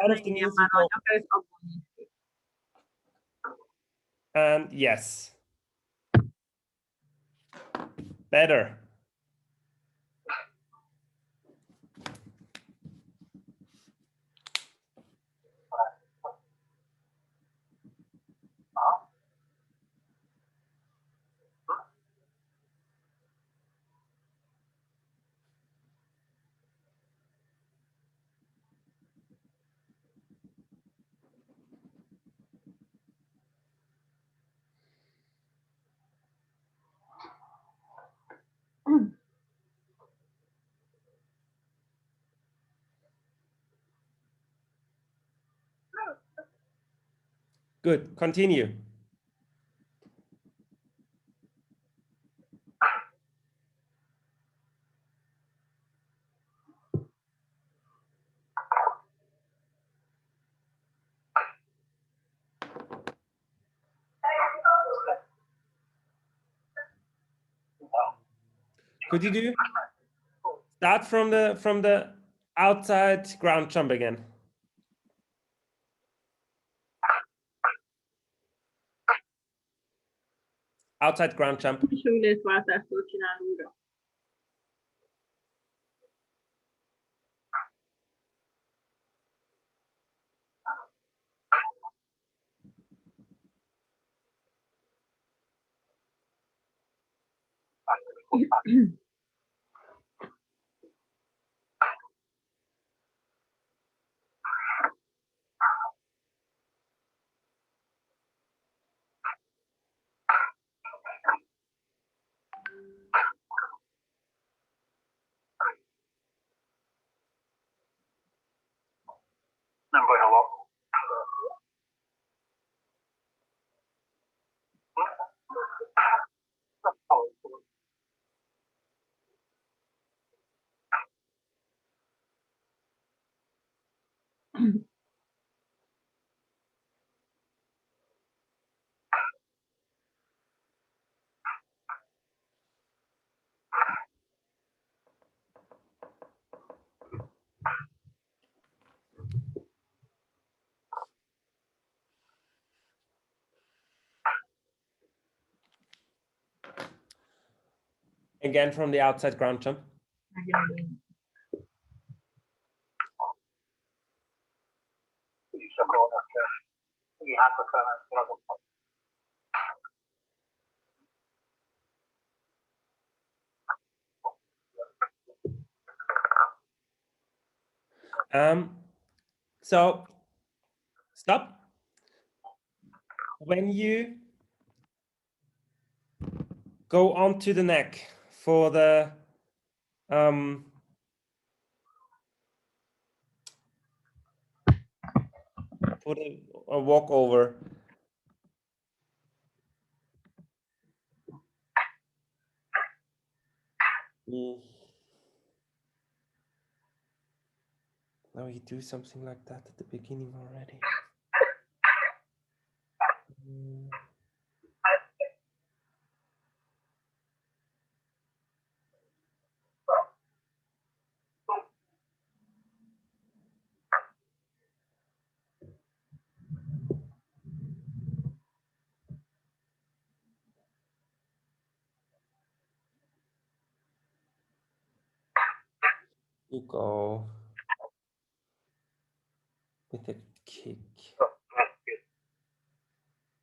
out of the knees you go. And yes. Better. Good, continue. Could you do? Start from the outside ground jump again. Outside ground jump. Nem baj, ha van. Again from the outside ground jump. So stop. When you go onto the neck for the walkover, now you do something like that at the beginning already. You go with a kick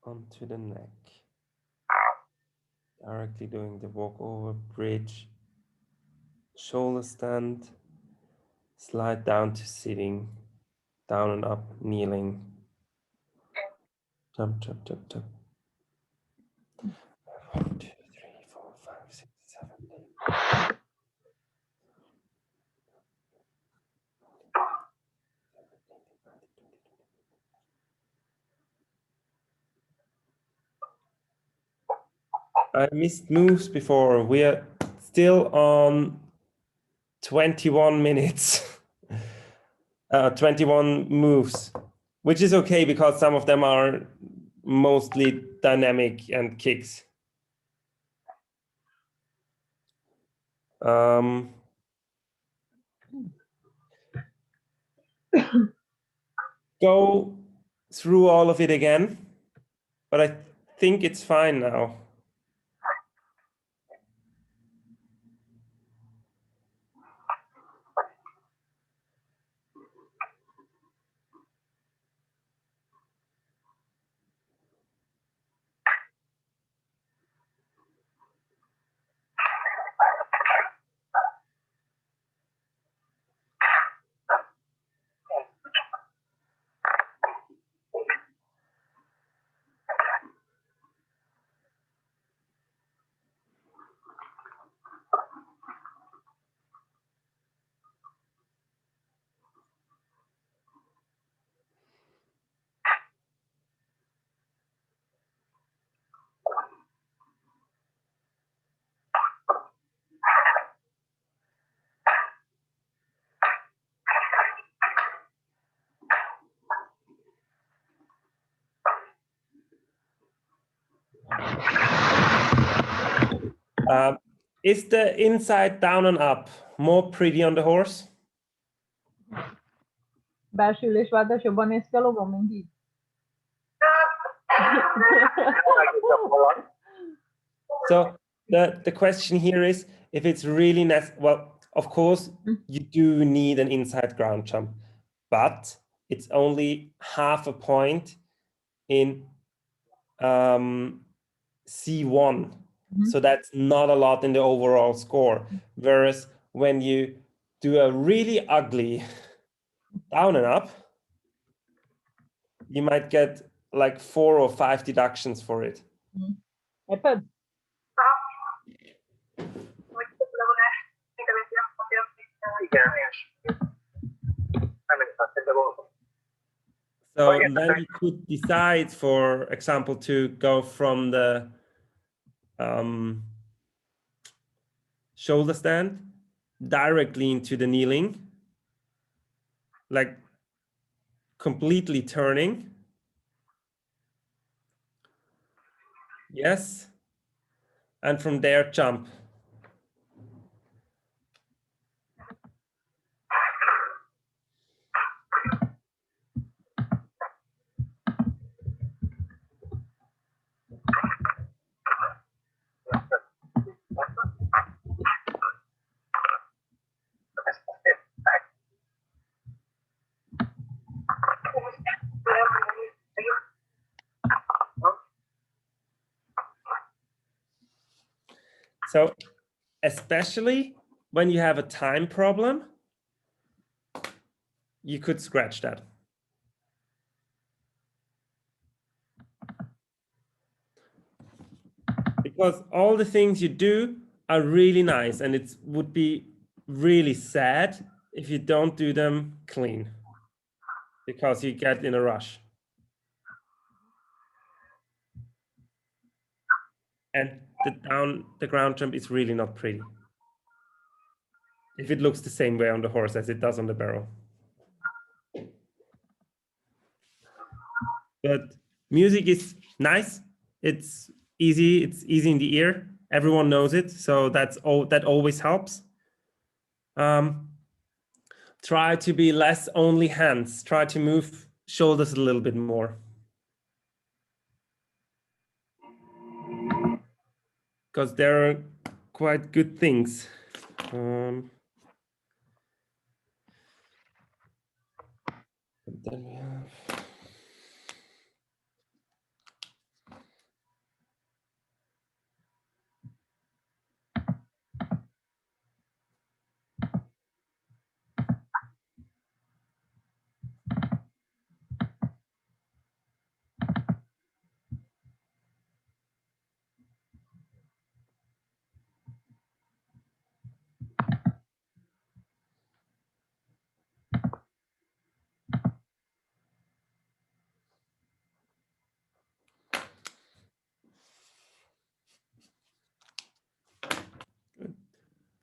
onto the neck, directly doing the walkover, bridge, shoulder stand, slide down to sitting, down and up, kneeling, jump, jump, jump, jump. 1, 2, 3, 4, 5, 6, 7, 8. I missed moves before. We are still on 21 minutes, 21 moves, which is okay because some of them are mostly dynamic and kicks. Go through all of it again, but I think it's fine now. Is the inside down and up more pretty on the horse? Belső ülésváltás jobban néz ki a lovon, mint így. So the question here is if it's really necessary. Well, of course, you do need an inside ground jump, but it's only half a point in C1. So that's not a lot in the overall score. Whereas when you do a really ugly down and up, you might get like 4 or 5 deductions for it. So then you could decide, for example, to go from the shoulder stand directly into the kneeling, like completely turning. Yes. And from there, jump. So especially when you have a time problem, you could scratch that. Because all the things you do are really nice, and it would be really sad if you don't do them clean because you get in a rush. And the ground jump is really not pretty if it looks the same way on the horse as it does on the barrel. But music is nice. It's easy in the ear. Everyone knows it, so that always helps. Try to be less only hands. Try to move shoulders a little bit more. Because there are quite good things. Then we have...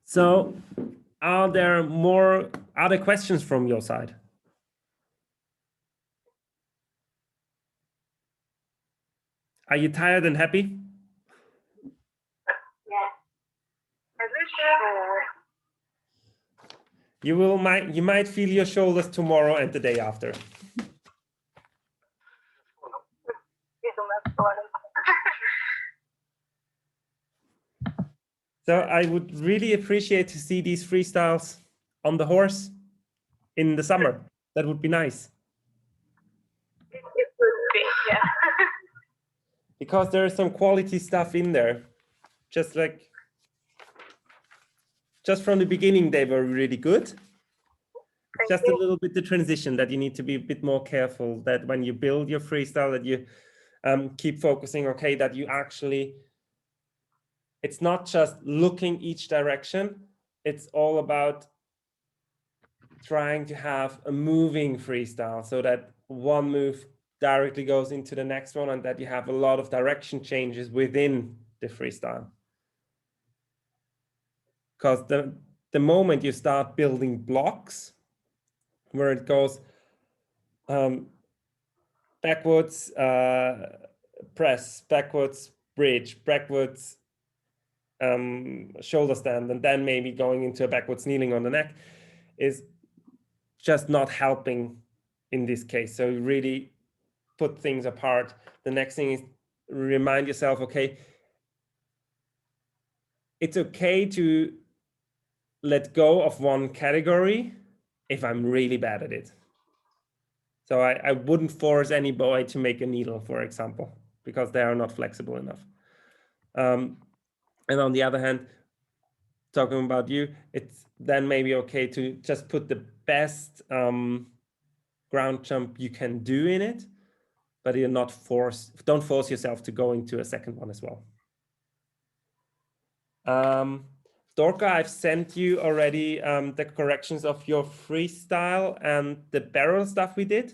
So, are there more other questions from your side? Are you tired and happy? You might feel your shoulders tomorrow and the day after. So I would really appreciate to see these freestyles on the horse in the summer. That would be nice. It would be, yeah. Because there is some quality stuff in there. Just from the beginning, they were really good. Just a little bit the transition that you need to be a bit more careful, that when you build your freestyle, that you keep focusing, okay, that you actually, it's not just looking each direction, it's all about trying to have a moving freestyle so that one move directly goes into the next one and that you have a lot of direction changes within the freestyle. Because the moment you start building blocks where it goes backwards, press, backwards, bridge, backwards, shoulder stand, and then maybe going into a backwards kneeling on the neck is just not helping in this case. So you really put things apart. The next thing is remind yourself, okay, it's okay to let go of one category if I'm really bad at it. So I wouldn't force any boy to make a needle, for example, because they are not flexible enough. And on the other hand, talking about you, it's then maybe okay to just put the best ground jump you can do in it, but you're not don't force yourself to go into a second one as well. Dorka, I've sent you already the corrections of your freestyle and the barrel stuff we did.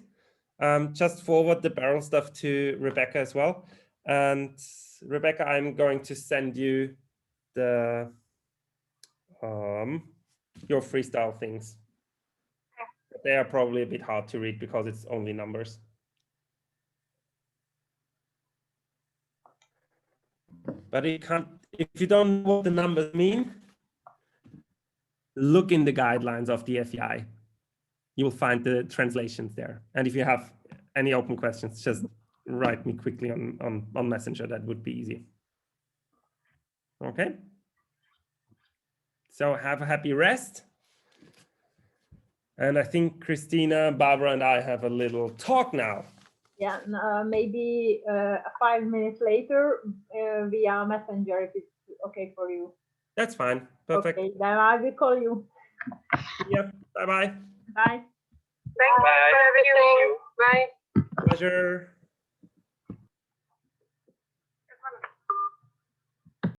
Just forward the barrel stuff to Rebeka as well. And Rebeka, I'm going to send you the your freestyle things. they are probably a bit hard to read because it's only numbers. But if you don't know what the numbers mean, look in the guidelines of the FEI. You will find the translations there. And if you have any open questions, just write me quickly on Messenger. That would be easy. Okay. So have a happy rest. And I think Christina, Barbara, and I have a little talk now. Yeah, maybe 5 minutes later via Messenger if it's okay for you. That's fine. Perfect. Okay, then I will call you. Yep. Bye-bye. Bye. Thanks for everything. Bye. Pleasure.